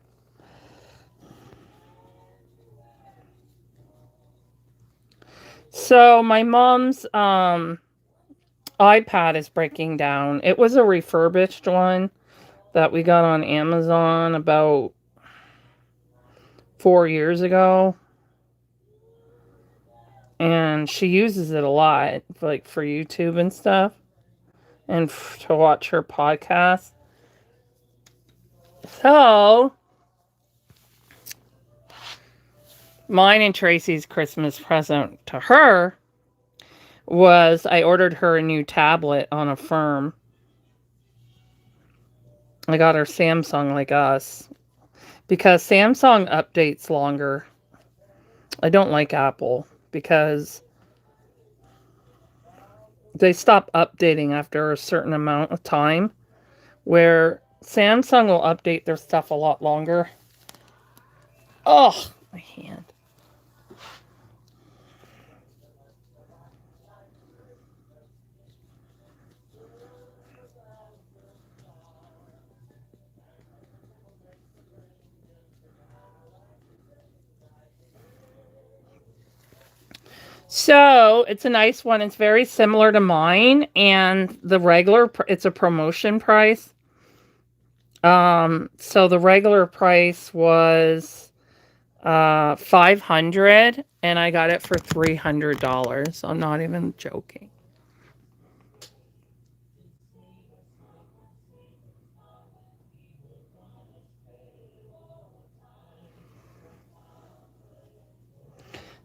So my mom's iPad is breaking down. It was a refurbished one that we got on Amazon about 4 years ago. And she uses it a lot, like for YouTube and stuff. And to watch her podcast. So, mine and Tracy's Christmas present to her was I ordered her a new tablet on a firm. I got her Samsung like us because Samsung updates longer. I don't like Apple because they stop updating after a certain amount of time, where Samsung will update their stuff a lot longer. Oh, my hand. So it's a nice one. It's very similar to mine, and the regular, it's a promotion price. So the regular price was 500, and I got it for $300. I'm not even joking.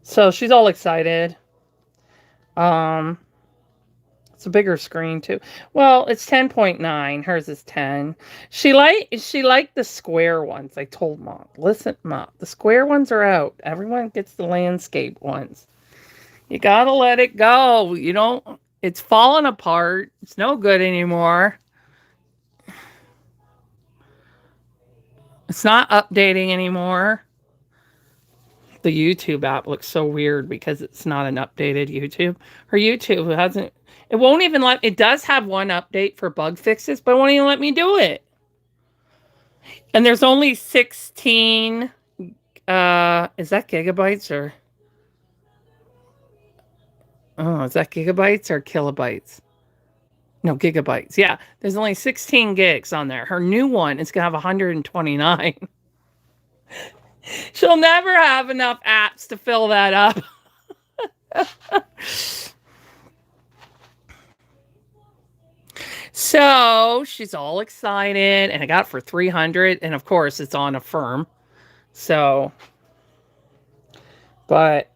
So she's all excited. It's a bigger screen too. Well, it's 10.9. Hers is 10. She liked the square ones. I told Mom, listen, Mom, the square ones are out. Everyone gets the landscape ones. You gotta let it go. You don't. It's falling apart. It's no good anymore. It's not updating anymore. The YouTube app looks so weird because it's not an updated YouTube. Her YouTube hasn't. It won't even let. It does have one update for bug fixes, but it won't even let me do it. And there's only 16. Is that gigabytes or? Oh, is that gigabytes or kilobytes? No, gigabytes. Yeah, there's only 16 gigs on there. Her new one is gonna have 129. She'll never have enough apps to fill that up. So she's all excited, and I got it for 300, and of course it's on a firm. So, but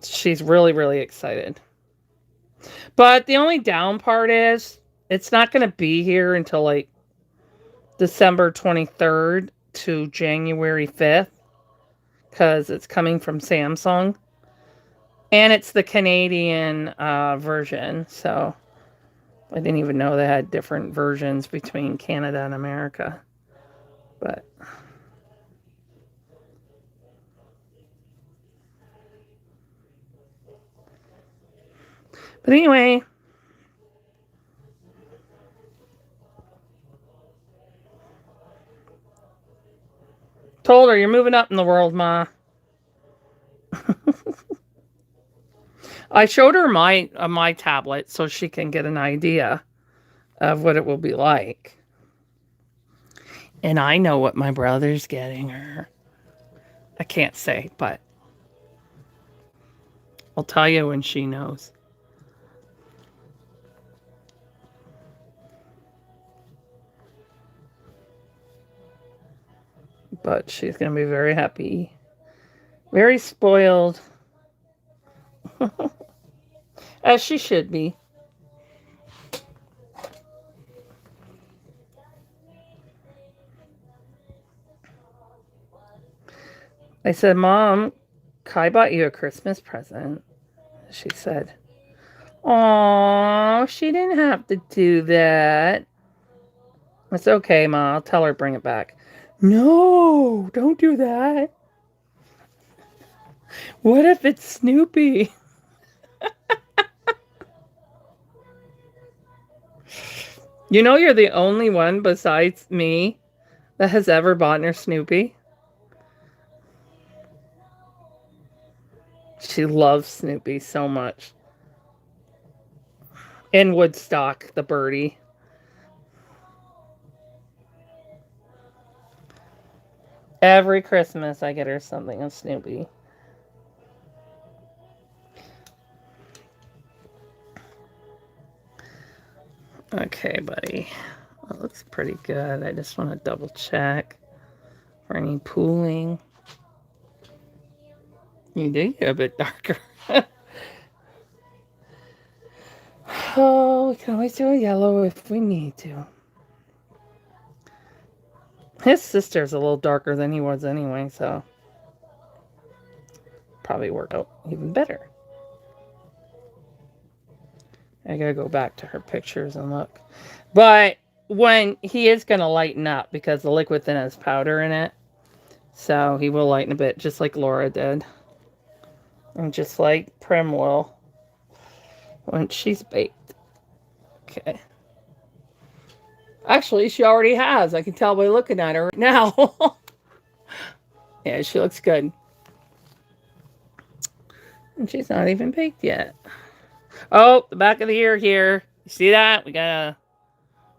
she's really, really excited. But the only down part is it's not going to be here until like December 23rd to January 5th because it's coming from Samsung. And it's the Canadian version. So I didn't even know they had different versions between Canada and America. But anyway, told her you're moving up in the world, Ma. I showed her my tablet so she can get an idea of what it will be like. And I know what my brother's getting her. I can't say, but I'll tell you when she knows. But she's going to be very happy. Very spoiled. As she should be. I said, Mom, Kai bought you a Christmas present. She said, "Aw, she didn't have to do that." It's okay, Ma. I'll tell her to bring it back. No, don't do that. What if it's Snoopy? You know you're the only one besides me that has ever bought her Snoopy. She loves Snoopy so much. And Woodstock, the birdie. Every Christmas I get her something of Snoopy. Okay, buddy. It looks pretty good. I just want to double check for any pooling. You did get a bit darker. Oh, we can always do a yellow if we need to. His sister's a little darker than he was anyway, so probably worked out even better. I gotta go back to her pictures and look. But when he is gonna lighten up because the liquid thin has powder in it, so he will lighten a bit, just like Laura did, and just like Prim will when she's baked. Okay. Actually, she already has. I can tell by looking at her right now. Yeah, she looks good. And she's not even baked yet. Oh, the back of the ear here. You see that? We got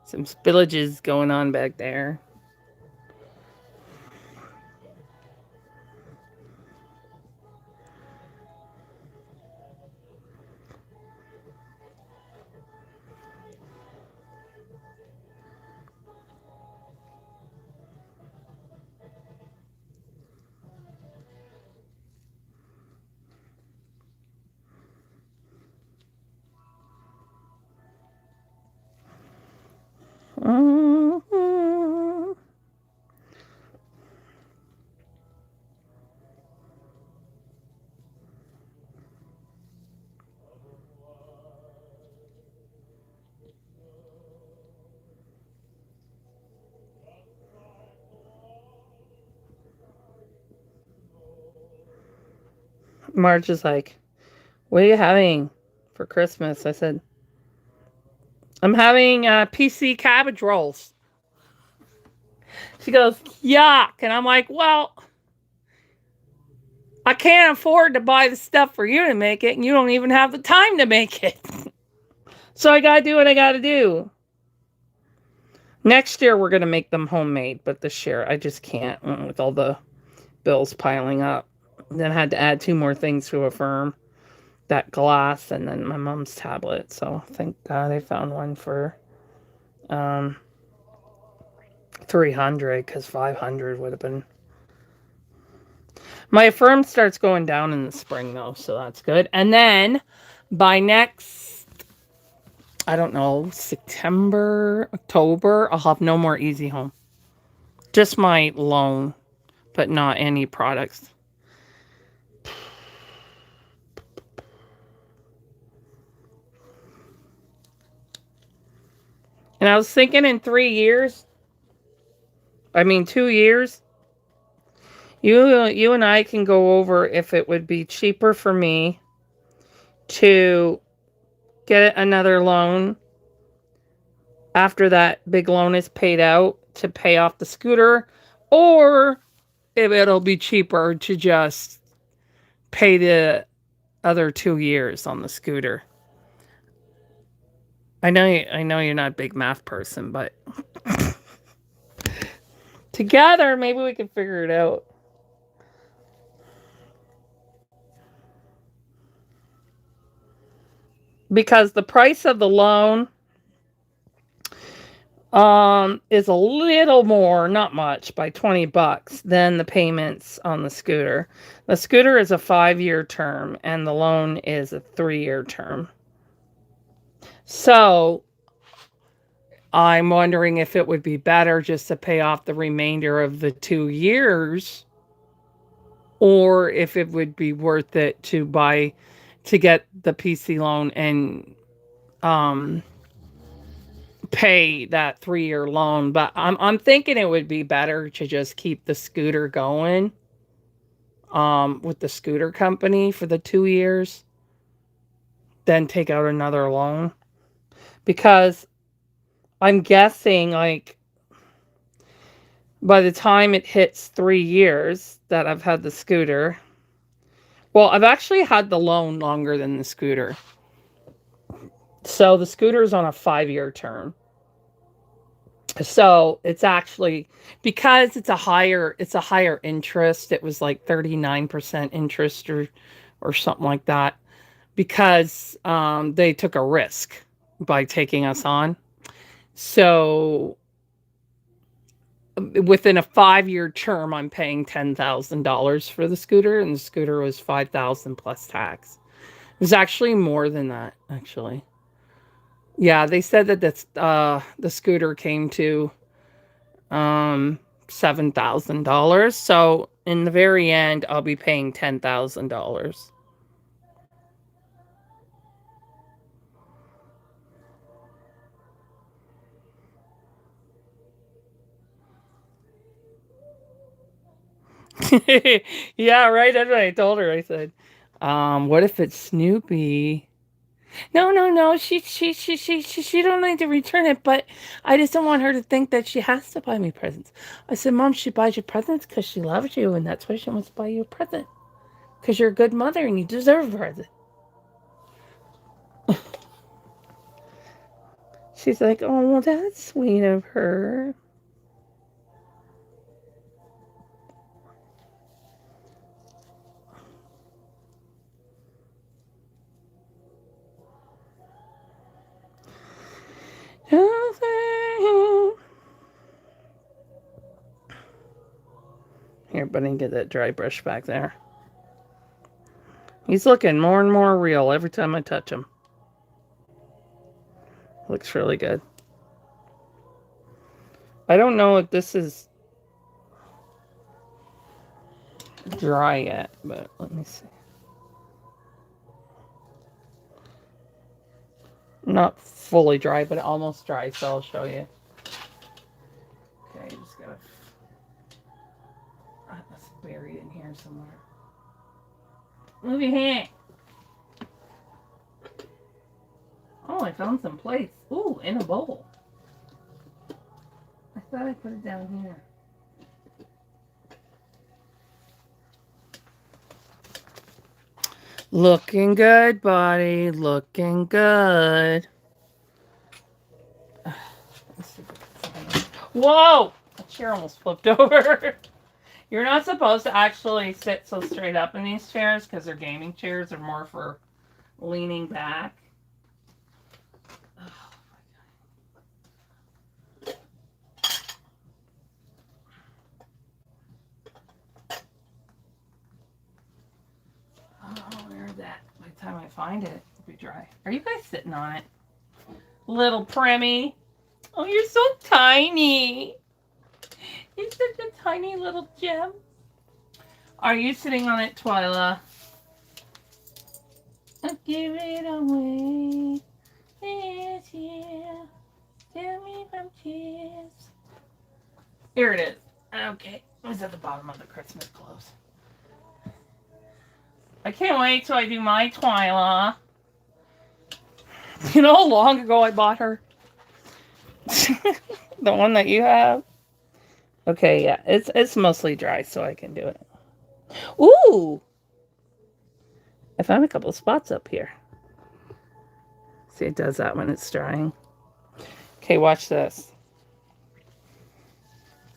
some spillages going on back there. Mm-hmm. Marge is like, what are you having for Christmas? I said, I'm having PC cabbage rolls. She goes, yuck. And I'm like, well, I can't afford to buy the stuff for you to make it, and you don't even have the time to make it. So I gotta do what I gotta do. Next year, we're gonna make them homemade, but this year, I just can't with all the bills piling up. Then I had to add 2 more things to affirm that glass and then my mom's tablet. So thank God I found one for 300 because 500 would have been. My affirm starts going down in the spring though, so that's good. And then by next, I don't know, September, October, I'll have no more Easy Home. Just my loan, but not any products. And I was thinking in 2 years, you and I can go over if it would be cheaper for me to get another loan after that big loan is paid out to pay off the scooter, or if it'll be cheaper to just pay the other 2 years on the scooter. I know you're not a big math person, but together maybe we can figure it out. Because the price of the loan is a little more, not much, by $20 than the payments on the scooter. The scooter is a 5-year term and the loan is a 3-year term. So I'm wondering if it would be better just to pay off the remainder of the 2 years, or if it would be worth it to get the PC loan and pay that 3-year loan. But I'm thinking it would be better to just keep the scooter going with the scooter company for the 2 years than take out another loan, because I'm guessing like by the time it hits 3 years that I've had the scooter, well, I've actually had the loan longer than the scooter. So the scooter is on a 5-year term. So it's actually, because it's a higher interest. It was like 39% interest or something like that, because they took a risk by taking us on. So within a 5-year term, I'm paying $10,000 for the scooter, and the scooter was 5,000 plus tax. It was actually more than that, actually. Yeah, they said that the scooter came to $7,000. So in the very end, I'll be paying $10,000. Yeah, right. That's what I told her. I said, what if it's Snoopy? No, no, no. She don't need to return it, but I just don't want her to think that she has to buy me presents. I said, Mom, she buys you presents because she loves you, and that's why she wants to buy you a present. Because you're a good mother and you deserve a present. She's like, oh, well, that's sweet of her. Here, buddy, get that dry brush back there. He's looking more and more real every time I touch him. Looks really good. I don't know if this is dry yet, but let me see. Not fully dry, but almost dry, so I'll show you. Okay, just gotta. That's buried in here somewhere. Move your hand. Oh, I found some plates. Ooh, in a bowl. I thought I put it down here. Looking good, buddy. Looking good. Whoa! The chair almost flipped over. You're not supposed to actually sit so straight up in these chairs because they're gaming chairs. They're more for leaning back. Oh, where's that? By the time I find it, it'll be dry. Are you guys sitting on it? Little Premi. Oh, you're so tiny. You're such a tiny little gem. Are you sitting on it, Twyla? I'll give it away. It's here. Tell me from tears. Here it is. Okay. It was at the bottom of the Christmas clothes. I can't wait till I do my Twyla. You know how long ago I bought her? The one that you have? Okay, yeah. It's mostly dry, so I can do it. Ooh! I found a couple spots up here. See, it does that when it's drying. Okay, watch this.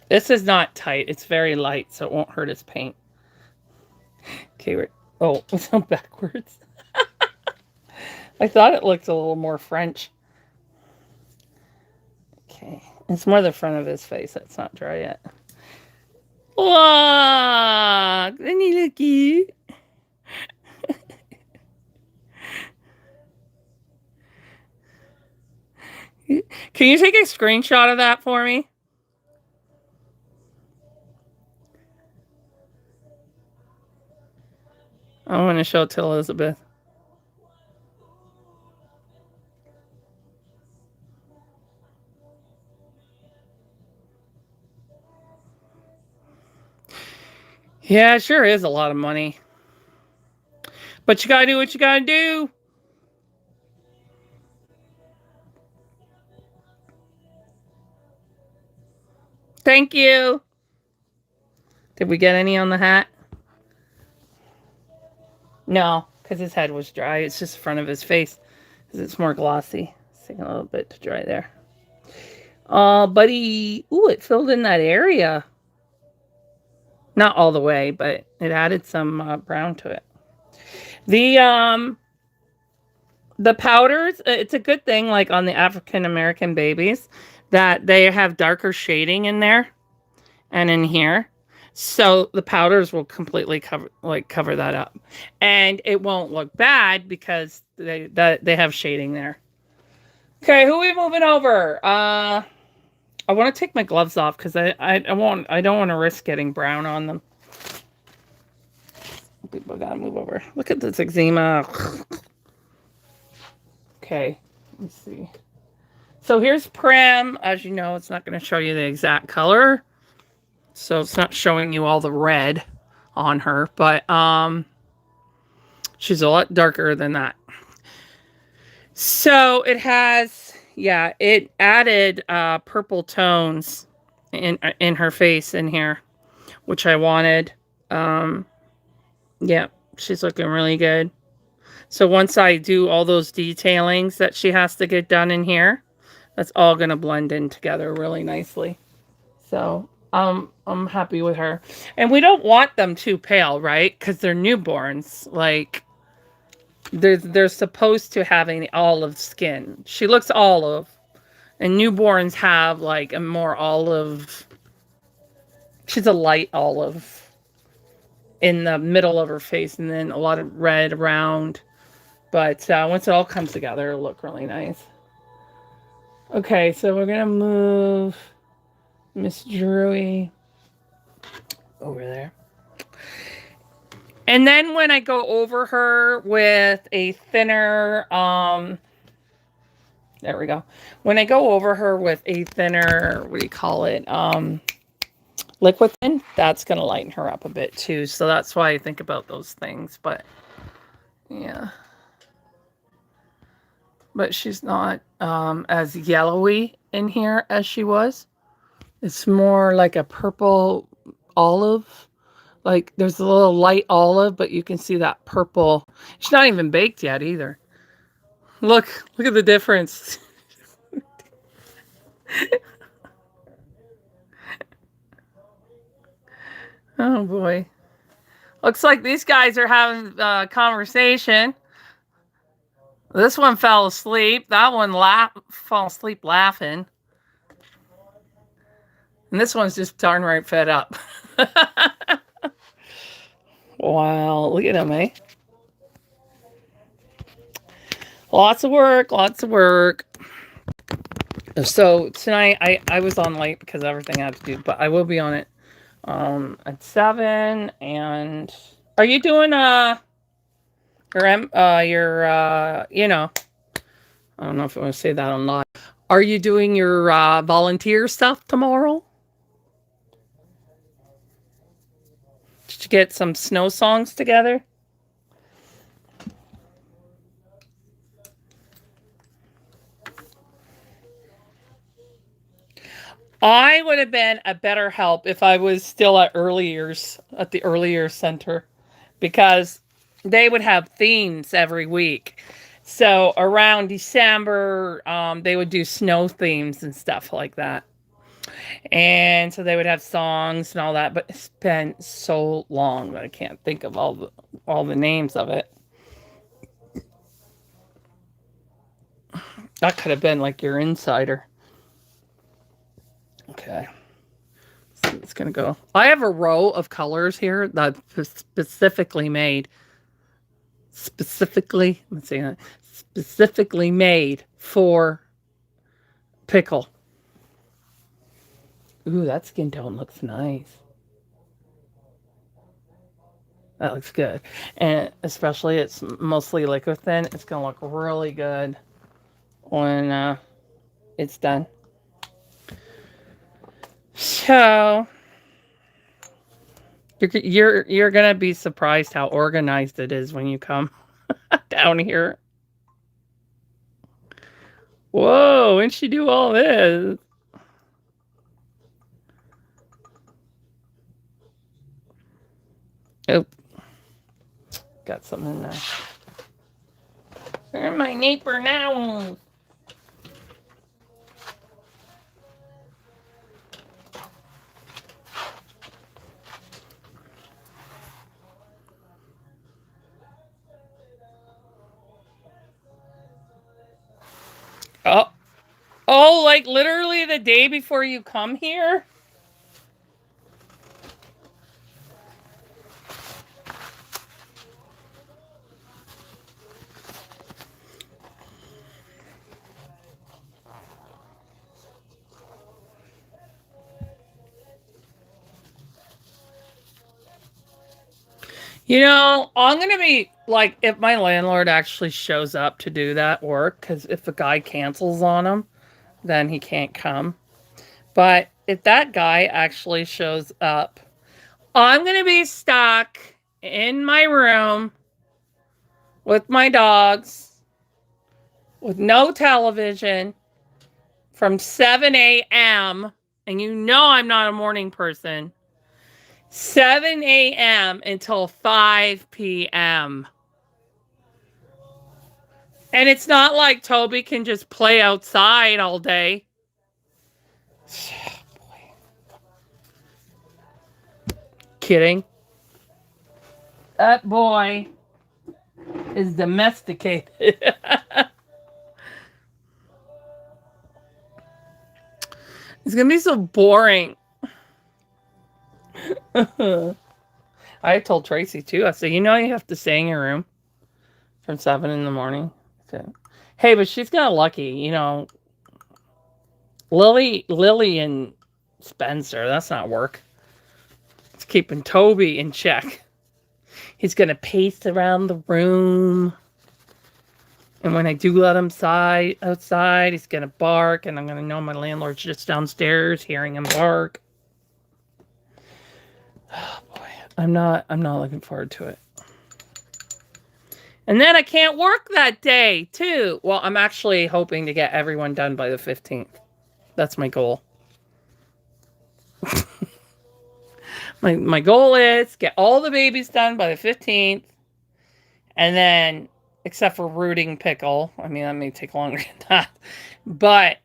This is not tight. It's very light, so it won't hurt his paint. Okay, oh, it's on backwards. I thought it looked a little more French. Okay, it's more the front of his face that's not dry yet. Look! Isn't he look cute? Can you take a screenshot of that for me? I want to show it to Elizabeth. Yeah, it sure is a lot of money. But you gotta do what you gotta do. Thank you. Did we get any on the hat? No, because his head was dry. It's just the front of his face because it's more glossy. It's taking a little bit to dry there. Oh, buddy. Ooh, it filled in that area. Not all the way, but it added some brown to it. The The powders, it's a good thing, like on the African American babies, that they have darker shading in there and in here. So the powders will completely cover that up. And it won't look bad because they have shading there. Okay, who are we moving over? I want to take my gloves off because I don't want to risk getting brown on them. People gotta move over. Look at this eczema. Okay, let me see. So here's Prim. As you know, it's not going to show you the exact color. So it's not showing you all the red on her, but she's a lot darker than that. So it has, yeah, it added purple tones in her face in here, which I wanted. Yeah, she's looking really good. So once I do all those detailings that she has to get done in here, that's all going to blend in together really nicely. So I'm happy with her. And we don't want them too pale, right? Because they're newborns. Like, they're supposed to have an olive skin. She looks olive. And newborns have like a more olive. She's a light olive in the middle of her face, and then a lot of red around. But once it all comes together, it'll look really nice. Okay, so we're gonna move Miss Drewy over there. And then when I go over her with a thinner, there we go. When I go over her with a thinner, what do you call it? Liquid thin, that's going to lighten her up a bit too. So that's why I think about those things. But yeah. But she's not as yellowy in here as she was. It's more like a purple olive. Like there's a little light olive, but you can see that purple. She's not even baked yet either. Look at the difference. Oh boy. Looks like these guys are having a conversation. This one fell asleep. That one fell asleep laughing. And this one's just darn right fed up. Wow, look at him, eh? Lots of work, lots of work. So tonight I was on late because of everything I had to do, but I will be on it at 7. And are you doing you know, I don't know if I want to say that on live. Are you doing your volunteer stuff tomorrow? Did you get some snow songs together? I would have been a better help if I was still at the earlier center, because they would have themes every week. So around December, they would do snow themes and stuff like that. And so they would have songs and all that, but it's been so long that I can't think of all the names of it. That could have been like your insider. Okay. So it's going to go. I have a row of colors here that specifically made for pickle. Ooh, that skin tone looks nice. That looks good. And especially it's mostly liquid thin. It's going to look really good when it's done. So you're going to be surprised how organized it is when you come down here. Whoa, when'd she do all this? Oh, got something in there. Where's my neighbor now? Oh, like literally the day before you come here? You know, I'm going to be like, if my landlord actually shows up to do that work, because if the guy cancels on him, then he can't come. But if that guy actually shows up, I'm going to be stuck in my room with my dogs, with no television from 7 a.m. And you know I'm not a morning person. 7 a.m. until 5 p.m. And it's not like Toby can just play outside all day. Kidding. That boy is domesticated. It's going to be so boring. I told Tracy too. I said, you know, you have to stay in your room from 7 in the morning. I said, hey, but she's got lucky, you know. Lily and Spencer, that's not work. It's keeping Toby in check. He's going to pace around the room. And when I do let him outside, he's going to bark. And I'm going to know my landlord's just downstairs hearing him bark. Oh, boy. I'm not looking forward to it. And then I can't work that day, too. Well, I'm actually hoping to get everyone done by the 15th. That's my goal. My goal is get all the babies done by the 15th. And then, except for rooting Pickle. I mean, that may take longer than that. But,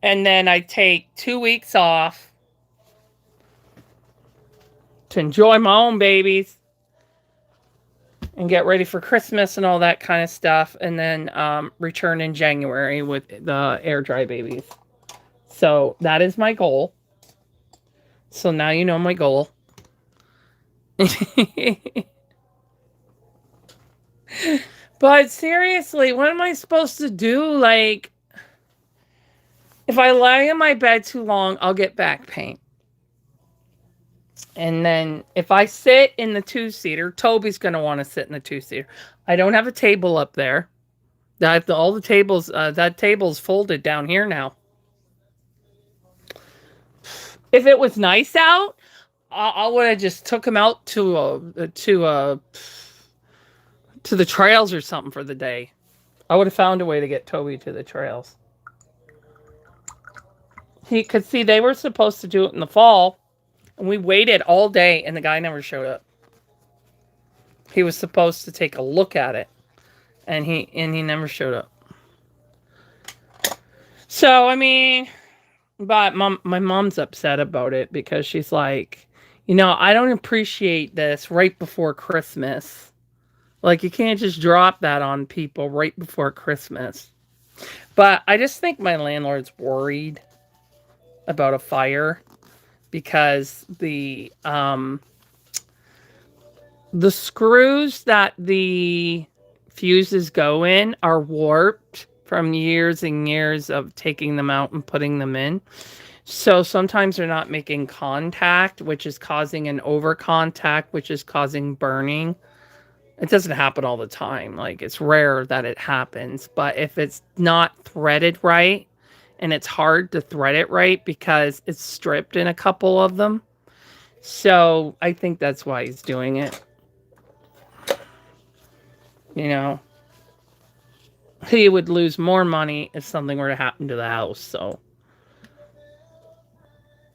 and then I take 2 weeks off to enjoy my own babies and get ready for Christmas and all that kind of stuff. And then return in January with the air dry babies. So that is my goal. So now you know my goal. But seriously, what am I supposed to do? Like, if I lie in my bed too long, I'll get back pain. And then if I sit in the 2-seater, Toby's going to want to sit in the 2-seater. I don't have a table up there. All the tables, that table's folded down here now. If it was nice out, I would have just took him out to the trails or something for the day. I would have found a way to get Toby to the trails. He could see they were supposed to do it in the fall, and we waited all day, and the guy never showed up. He was supposed to take a look at it, and he never showed up. So I mean, but my mom's upset about it because she's like, you know, I don't appreciate this right before Christmas. Like, you can't just drop that on people right before Christmas. But I just think my landlord's worried about a fire because the screws that the fuses go in are warped from years and years of taking them out and putting them in. So sometimes they're not making contact, which is causing an over contact, which is causing burning. It doesn't happen all the time. Like, it's rare that it happens. But if it's not threaded right, and it's hard to thread it right because it's stripped in a couple of them. So I think that's why he's doing it. You know, he would lose more money if something were to happen to the house. So,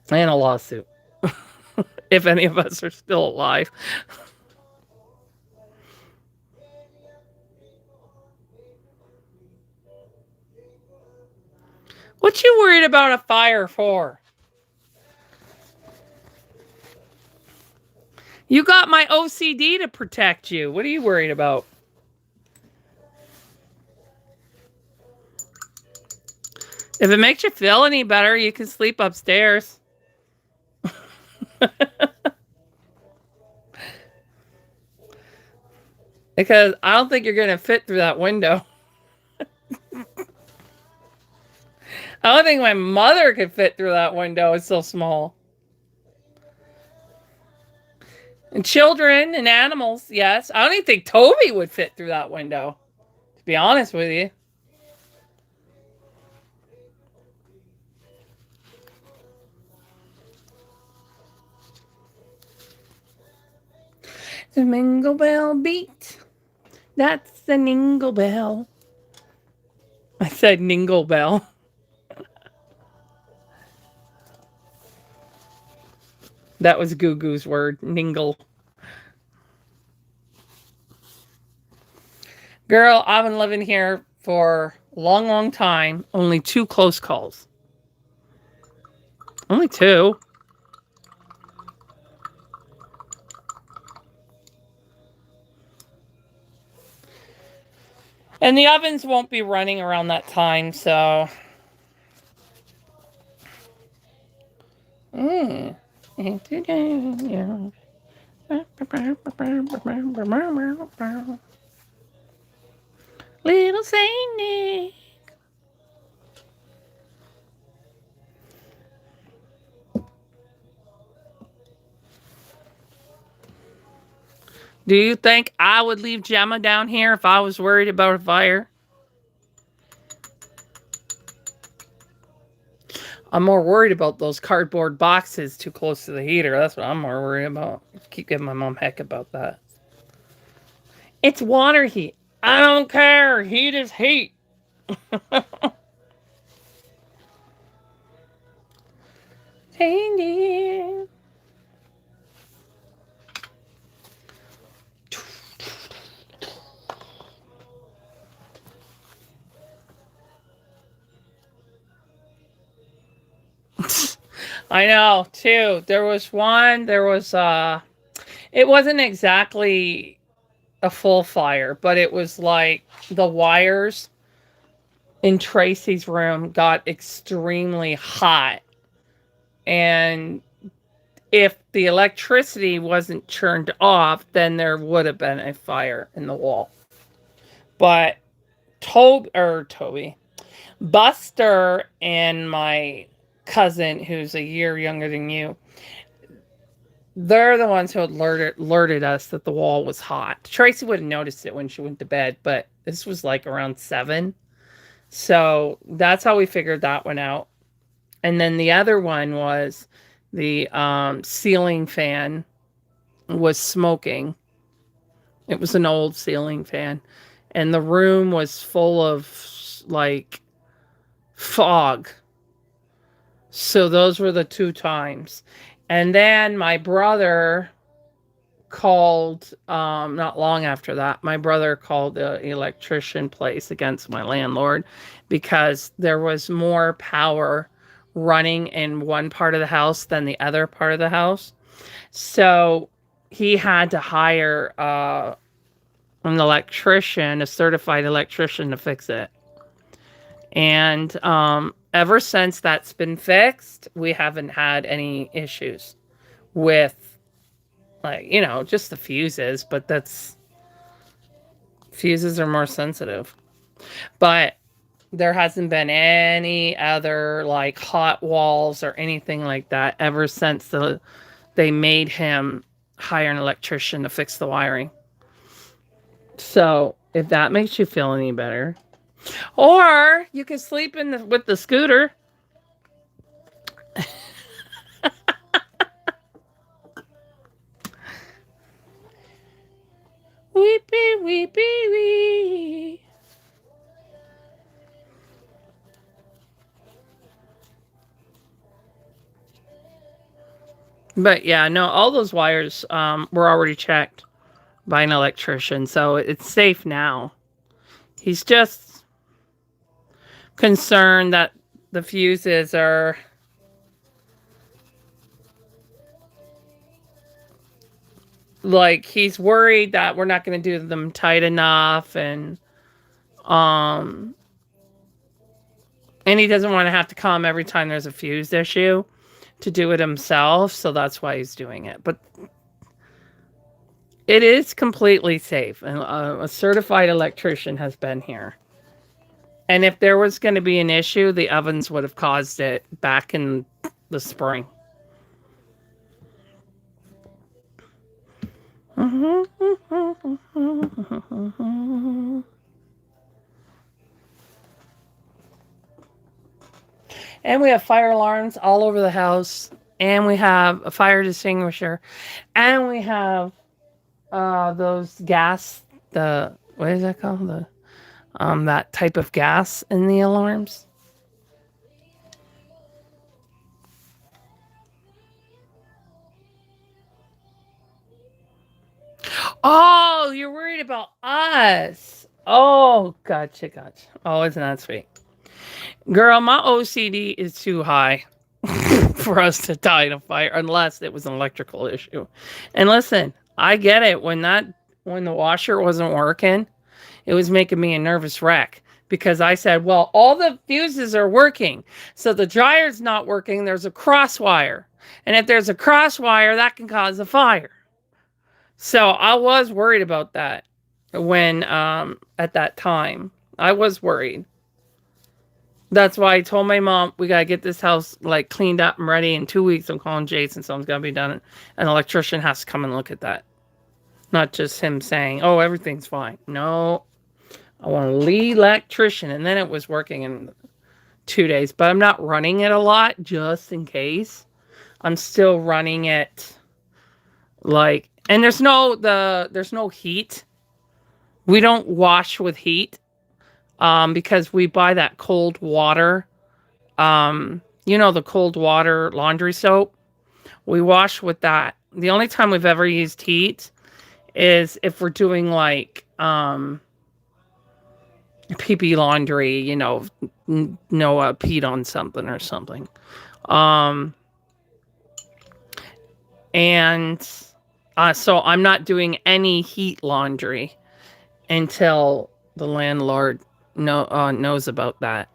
and a lawsuit. If any of us are still alive. What you worried about a fire for? You got my OCD to protect you. What are you worried about? If it makes you feel any better, you can sleep upstairs. Because I don't think you're going to fit through that window. I don't think my mother could fit through that window. It's so small. And children and animals, yes. I don't even think Toby would fit through that window, to be honest with you. The Mingle Bell beat. That's the Ningle Bell. I said Ningle Bell. That was Goo Goo's word, Ningle. Girl, I've been living here for a long, long time. Only 2 close calls. Only 2. And the ovens won't be running around that time, so. Little Saint Nick. Do you think I would leave Gemma down here if I was worried about a fire? I'm more worried about those cardboard boxes too close to the heater. That's what I'm more worried about. Keep giving my mom heck about that. It's water heat. I don't care. Heat is heat. Hey, I know, too. There was it wasn't exactly a full fire, but it was like the wires in Tracy's room got extremely hot. And if the electricity wasn't turned off, then there would have been a fire in the wall. But Toby, Buster and my cousin, who's a year younger than you, they're the ones who had alerted us that the wall was hot. Tracy would have noticed it when she went to bed, but this was like around 7. So that's how we figured that one out. And then the other one was the ceiling fan was smoking. It was an old ceiling fan. And the room was full of like fog. So those were the 2 times. And then my brother called, not long after that, my brother called the electrician place against my landlord because there was more power running in one part of the house than the other part of the house. So he had to hire an electrician, a certified electrician, to fix it. And ever since that's been fixed, we haven't had any issues with, like, just the fuses, but fuses are more sensitive. But there hasn't been any other like hot walls or anything like that ever since they made him hire an electrician to fix the wiring. So if that makes you feel any better. Or you can sleep with the scooter. Weepy, weepy, wee. But yeah, no, all those wires were already checked by an electrician, so it's safe now. He's just concerned that the fuses are like, he's worried that we're not going to do them tight enough, and And he doesn't want to have to come every time there's a fuse issue to do it himself. So that's why he's doing it. But it is completely safe. And a certified electrician has been here. And if there was going to be an issue, the ovens would have caused it back in the spring. And we have fire alarms all over the house. And we have a fire extinguisher. And we have those gas, what is that called? That type of gas in the alarms. Oh, you're worried about us. Oh, gotcha. Oh, isn't that sweet? Girl, my OCD is too high for us to die in a fire unless it was an electrical issue. And listen, I get it. When the washer wasn't working, it was making me a nervous wreck because I said, well, all the fuses are working. So the dryer's not working. There's a cross wire. And if there's a cross wire, that can cause a fire. So I was worried about that when, at that time, I was worried. That's why I told my mom, we got to get this house like cleaned up and ready. In 2 weeks, I'm calling Jason. Something's got to be done. An electrician has to come and look at that. Not just him saying, oh, everything's fine. No, I want a lead electrician. And then it was working in 2 days. But I'm not running it a lot just in case. I'm still running it like, and there's no heat. We don't wash with heat. Because we buy that cold water, the cold water laundry soap. We wash with that. The only time we've ever used heat is if we're doing like pee laundry, Noah peed on something or something. So I'm not doing any heat laundry until the landlord knows about that.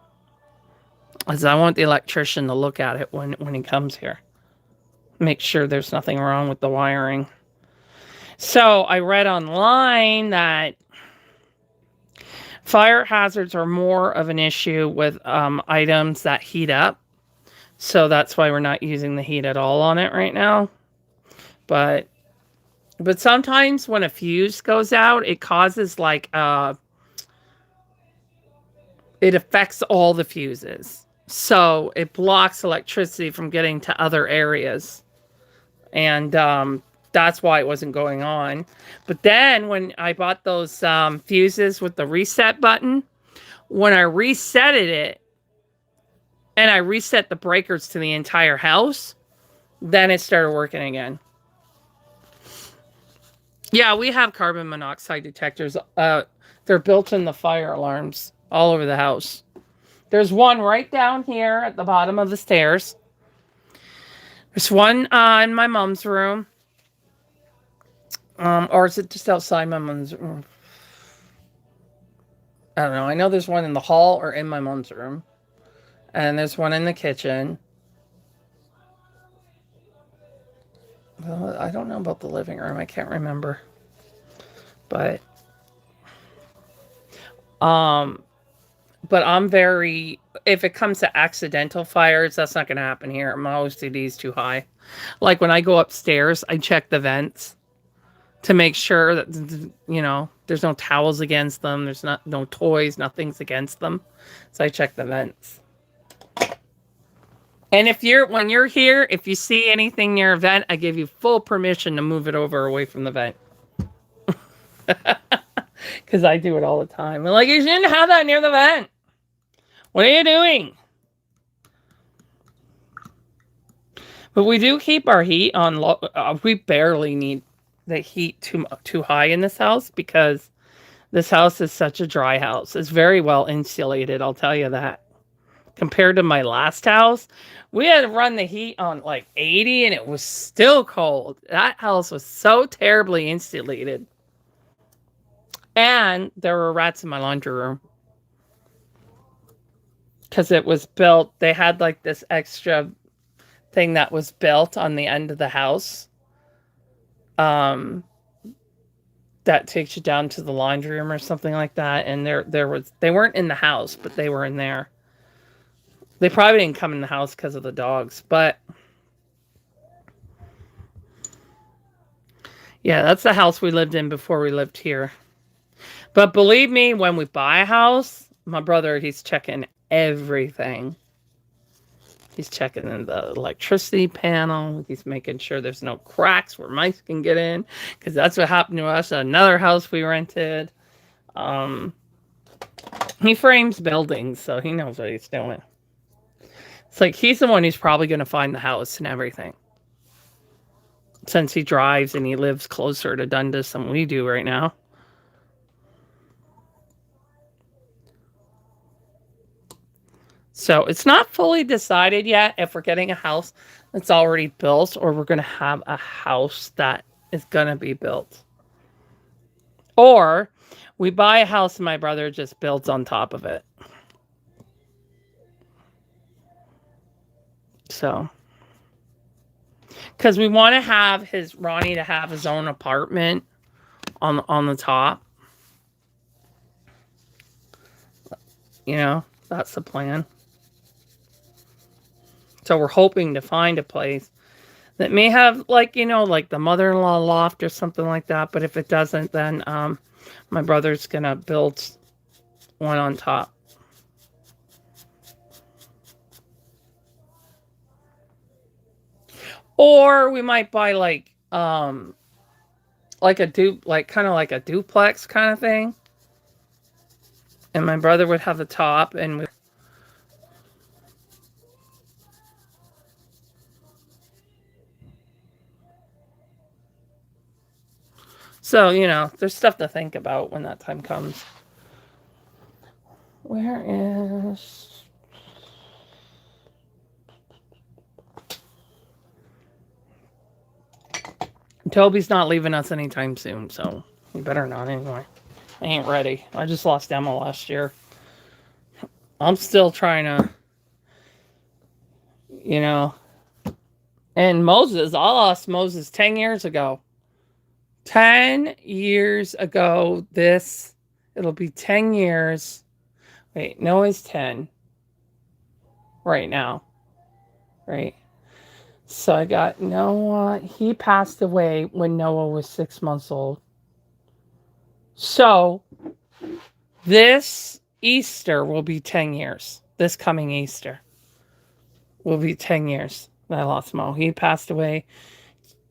As I want the electrician to look at it when he comes here. Make sure there's nothing wrong with the wiring. So I read online that fire hazards are more of an issue with items that heat up. So that's why we're not using the heat at all on it right now. But sometimes when a fuse goes out, it causes like it affects all the fuses. So it blocks electricity from getting to other areas. And that's why it wasn't going on. But then when I bought those fuses with the reset button, when I resetted it and I reset the breakers to the entire house, then it started working again. Yeah, we have carbon monoxide detectors. They're built in the fire alarms all over the house. There's one right down here at the bottom of the stairs. There's one in my mom's room. Or is it just outside my mom's room? I don't know. I know there's one in the hall or in my mom's room. And there's one in the kitchen. Well, I don't know about the living room. I can't remember. But I'm very, if it comes to accidental fires, that's not going to happen here. My OCD is too high. Like when I go upstairs, I check the vents to make sure that, there's no towels against them. There's no toys, nothing's against them. So I check the vents. And when you're here, if you see anything near a vent, I give you full permission to move it over away from the vent. Because I do it all the time. I'm like, you shouldn't have that near the vent. What are you doing? But we do keep our heat on low. We barely need the heat too high in this house because this house is such a dry house. It's very well insulated, I'll tell you that. Compared to my last house, we had to run the heat on like 80 and it was still cold. That house was so terribly insulated. And there were rats in my laundry room. because it was built. They had like this extra thing that was built on the end of the house. Um, that takes you down to the laundry room or something like that. And they weren't in the house, but they were in there. They probably didn't come in the house because of the dogs, but yeah, that's the house we lived in before we lived here. But believe me, when we buy a house, my brother, he's checking everything. He's checking in the electricity panel. He's making sure there's no cracks where mice can get in, because that's what happened to us at another house we rented. Um, he frames buildings, so he knows what he's doing. It's like he's the one who's probably going to find the house and everything, since he drives and he lives closer to Dundas than we do right now. So it's not fully decided yet if we're getting a house that's already built or we're going to have a house that is going to be built. Or we buy a house and my brother just builds on top of it. So, because we want to have Ronnie to have his own apartment on the top. You know, that's the plan. So we're hoping to find a place that may have, like, you know, like the mother-in-law loft or something like that. But if it doesn't, then my brother's going to build one on top. Or we might buy like a kind of like a duplex kind of thing. And my brother would have the top and so, you know, there's stuff to think about when that time comes. Where is... Toby's not leaving us anytime soon, so he better not anyway. I ain't ready. I just lost Emma last year. I'm still trying to, you know. And Moses, I lost Moses 10 years ago. 10 years ago, it'll be 10 years. Wait, Noah's 10 right now. Right? So I got Noah. He passed away when Noah was 6 months old. So this Easter will be 10 years. This coming Easter will be 10 years that I lost Mo. He passed away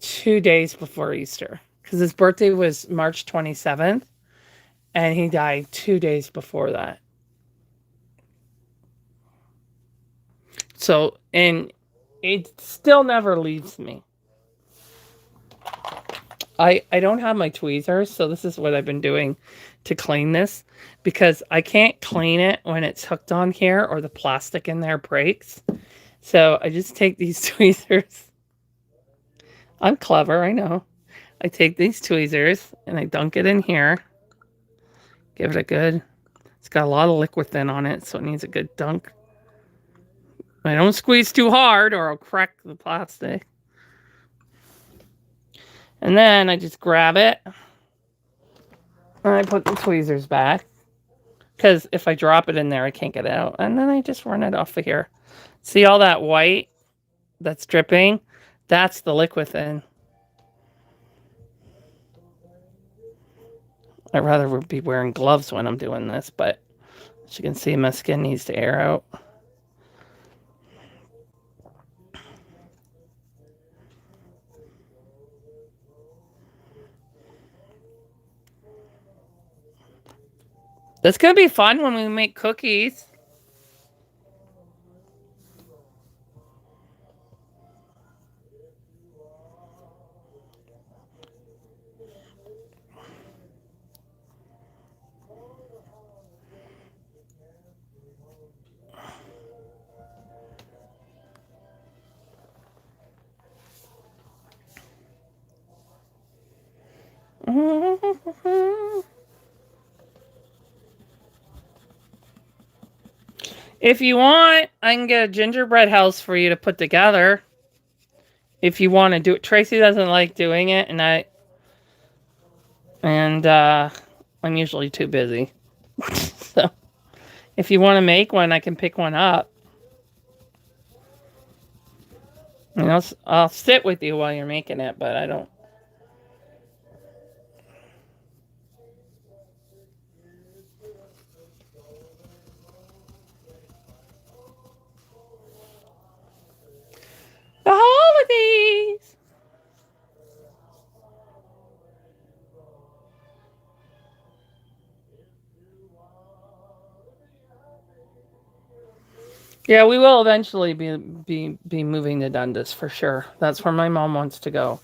2 days before Easter because his birthday was March 27th and he died 2 days before that. So, and it still never leaves me. I don't have my tweezers, so this is what I've been doing to clean this, because I can't clean it when it's hooked on here or the plastic in there breaks. So I just take these tweezers. I'm clever, I know. I take these tweezers and I dunk it in here. Give it a good... It's got a lot of liquid thin on it, so it needs a good dunk. I don't squeeze too hard or I'll crack the plastic. And then I just grab it and I put the tweezers back, because if I drop it in there, I can't get it out. And then I just run it off of here. See all that white that's dripping? That's the liquid thin. I'd rather be wearing gloves when I'm doing this, but as you can see, my skin needs to air out. That's going to be fun when we make cookies. If you want, I can get a gingerbread house for you to put together. If you want to do it. Tracy doesn't like doing it, and I'm usually too busy. So if you want to make one, I can pick one up. You know, I'll sit with you while you're making it, but I don't. The holidays. Yeah, we will eventually be moving to Dundas for sure. That's where my mom wants to go.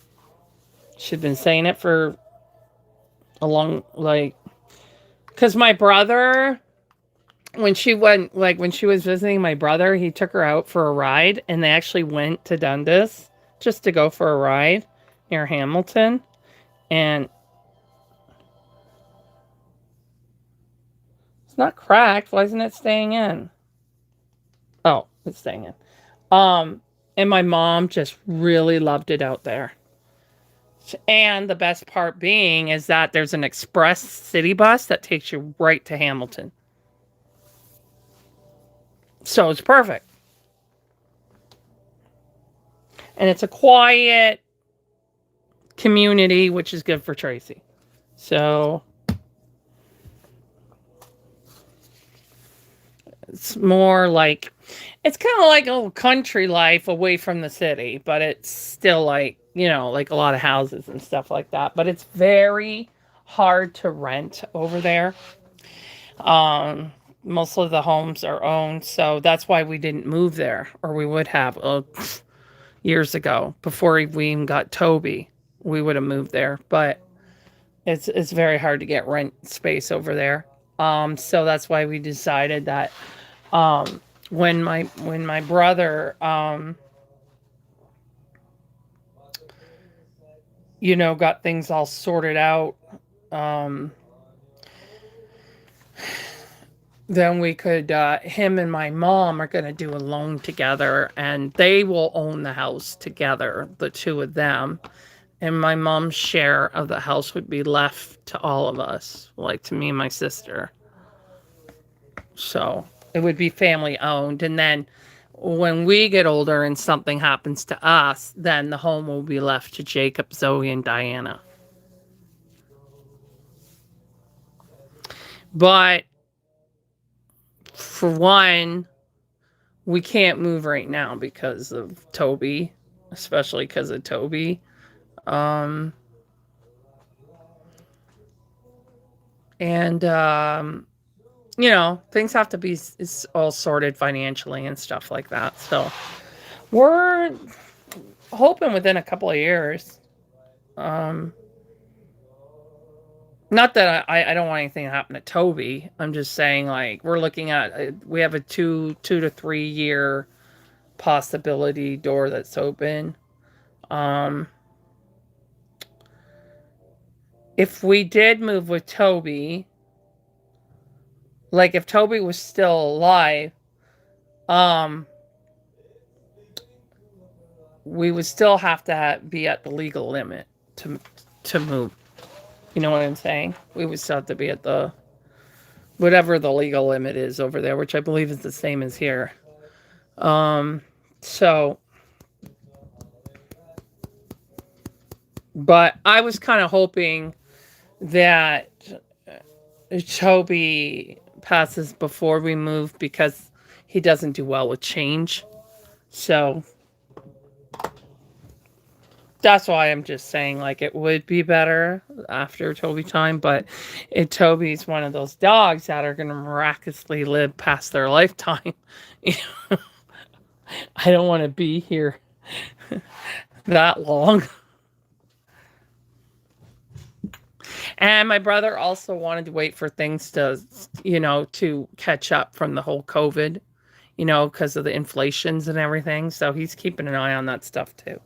She'd been saying it for a long, like, because my brother, when she went, like, when she was visiting my brother, he took her out for a ride, and they actually went to Dundas just to go for a ride near Hamilton. And it's not cracked. Why isn't it staying in? Oh, it's staying in. And my mom just really loved it out there. And the best part being is that there's an express city bus that takes you right to Hamilton. So it's perfect. And it's a quiet community, which is good for Tracy. So it's more like, it's kind of like a little country life away from the city, but it's still like, you know, like a lot of houses and stuff like that. But it's very hard to rent over there. Most of the homes are owned, so that's why we didn't move there, or we would have years ago before we even got Toby. We would have moved there, but it's very hard to get rent space over there. So that's why we decided that when my brother you know, got things all sorted out, um then we could him and my mom are going to do a loan together, and they will own the house together, the two of them, and my mom's share of the house would be left to all of us, like to me and my sister. So it would be family owned, and then when we get older and something happens to us, then the home will be left to Jacob, Zoe, and Diana. But for one, we can't move right now because of Toby, especially because of Toby. Um, and you know, things have to be all sorted financially and stuff like that. So we're hoping within a couple of years. Um, Not that I don't want anything to happen to Toby. I'm just saying, like, we're looking at we have a 2 to 3 year possibility door that's open. Um, if we did move with Toby, like if Toby was still alive, um, we would still have to be at the legal limit to move. You know what I'm saying? We would still have to be at the whatever the legal limit is over there, which I believe is the same as here. So, but I was kind of hoping that Toby passes before we move because he doesn't do well with change. So that's why I'm just saying, like, it would be better after Toby time, but Toby's one of those dogs that are going to miraculously live past their lifetime. I don't want to be here that long. And my brother also wanted to wait for things to, you know, to catch up from the whole COVID, you know, because of the inflations and everything. So he's keeping an eye on that stuff too.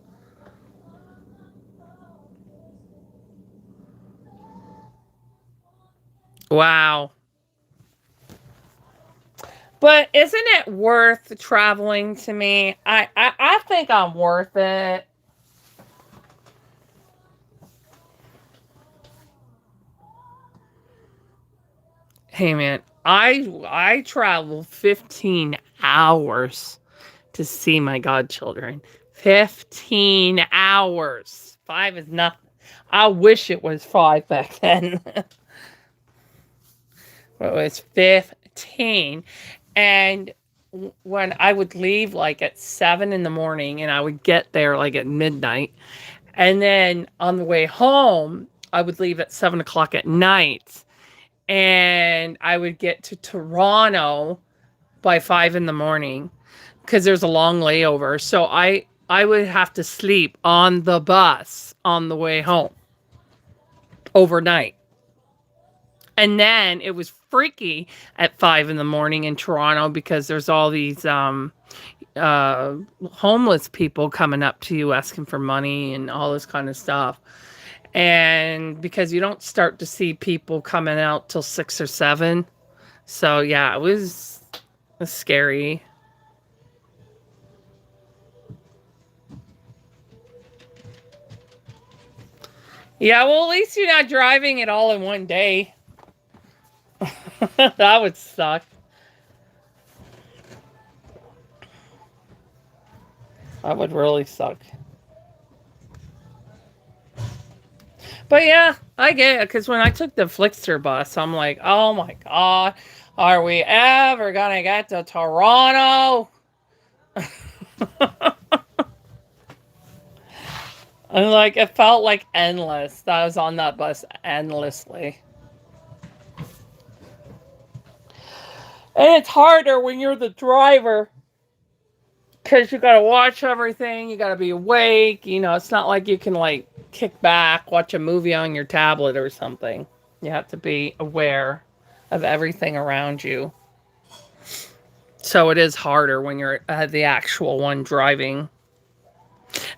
Wow. But isn't it worth traveling to me? I think I'm worth it. Hey man, I travel 15 hours to see my godchildren. 15 hours. 5 is nothing. I wish it was 5 back then. It was 15. And when I would leave like at 7 in the morning and I would get there like at midnight. And then on the way home, I would leave at 7 o'clock at night. And I would get to Toronto by 5 in the morning because there's a long layover. So I would have to sleep on the bus on the way home overnight. And then it was freaky at 5 in the morning in Toronto because there's all these homeless people coming up to you asking for money and all this kind of stuff. And because you don't start to see people coming out till 6 or 7. So yeah, it was scary. Yeah, well, at least you're not driving it all in one day. That would suck. That would really suck. But yeah, I get it. Because when I took the Flixster bus, I'm like, oh my God, are we ever going to get to Toronto? And like, it felt like endless. I was on that bus endlessly. And it's harder when you're the driver because you got to watch everything. You got to be awake. You know, it's not like you can like kick back, watch a movie on your tablet or something. You have to be aware of everything around you. So it is harder when you're the actual one driving.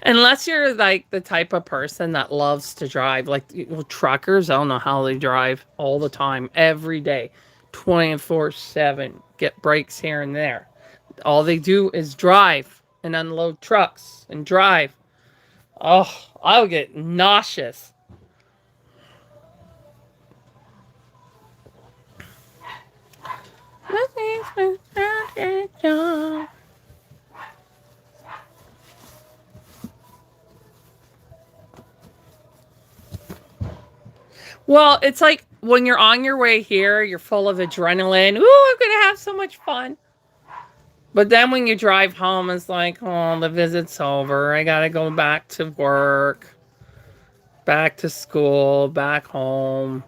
Unless you're like the type of person that loves to drive, like truckers, I don't know how they drive all the time, every day, 24/7, get breaks here and there. All they do is drive and unload trucks and drive. Oh, I would get nauseous. Well, it's like when you're on your way here, you're full of adrenaline. Ooh, I'm going to have so much fun. But then when you drive home, it's like, oh, the visit's over. I got to go back to work, back to school, back home.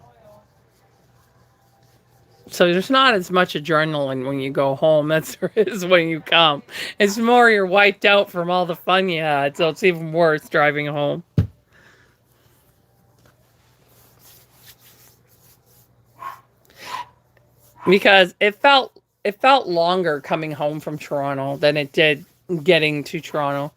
So there's not as much adrenaline when you go home as there is when you come. It's more you're wiped out from all the fun you had. So it's even worse driving home. Because it felt longer coming home from Toronto than it did getting to Toronto.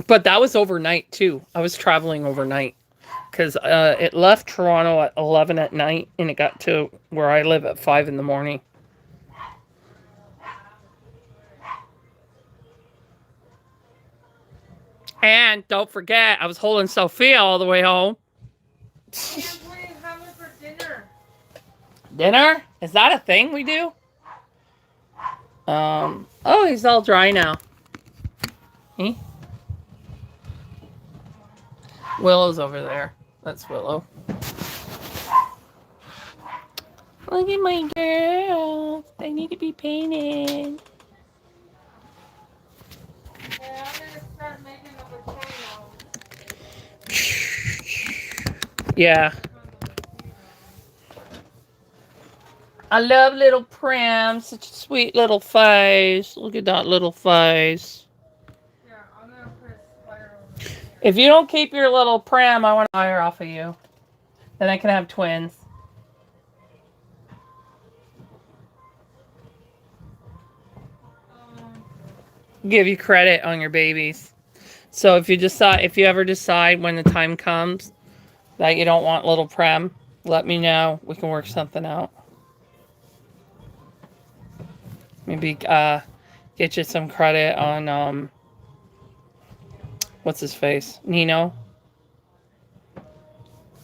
But that was overnight too. I was traveling overnight because it left Toronto at 11 at night and it got to where I live at 5 in the morning. And don't forget, I was holding Sophia all the way home. What are you having for dinner? Dinner? Is that a thing we do? Oh, he's all dry now. He? Willow's over there. That's Willow. Look at my girls. They need to be painted. Yeah, I'm gonna start making a potato. Yeah. I love little Prim. Such a sweet little face. Look at that little face. Yeah, I'm gonna put a spider over here. If you don't keep your little Prim, I want to buy her off of you. Then I can have twins. Give you credit on your babies. So if you ever decide when the time comes that you don't want little Prem, let me know. We can work something out. Maybe get you some credit on what's his face? Nino.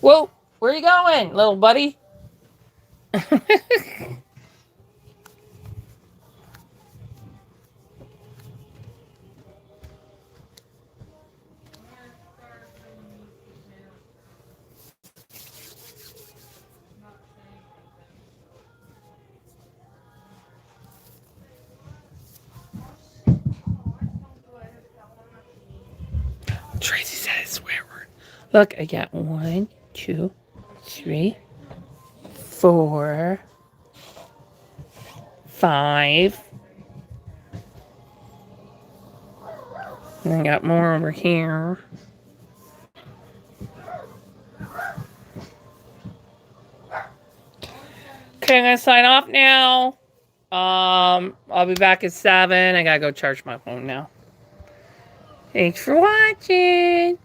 Whoa, where you going, little buddy? Tracy said a swear word. Look, I got 1, 2, 3, 4, 5. And I got more over here. Okay, I'm gonna sign off now. I'll be back at 7. I gotta go charge my phone now. Thanks for watching.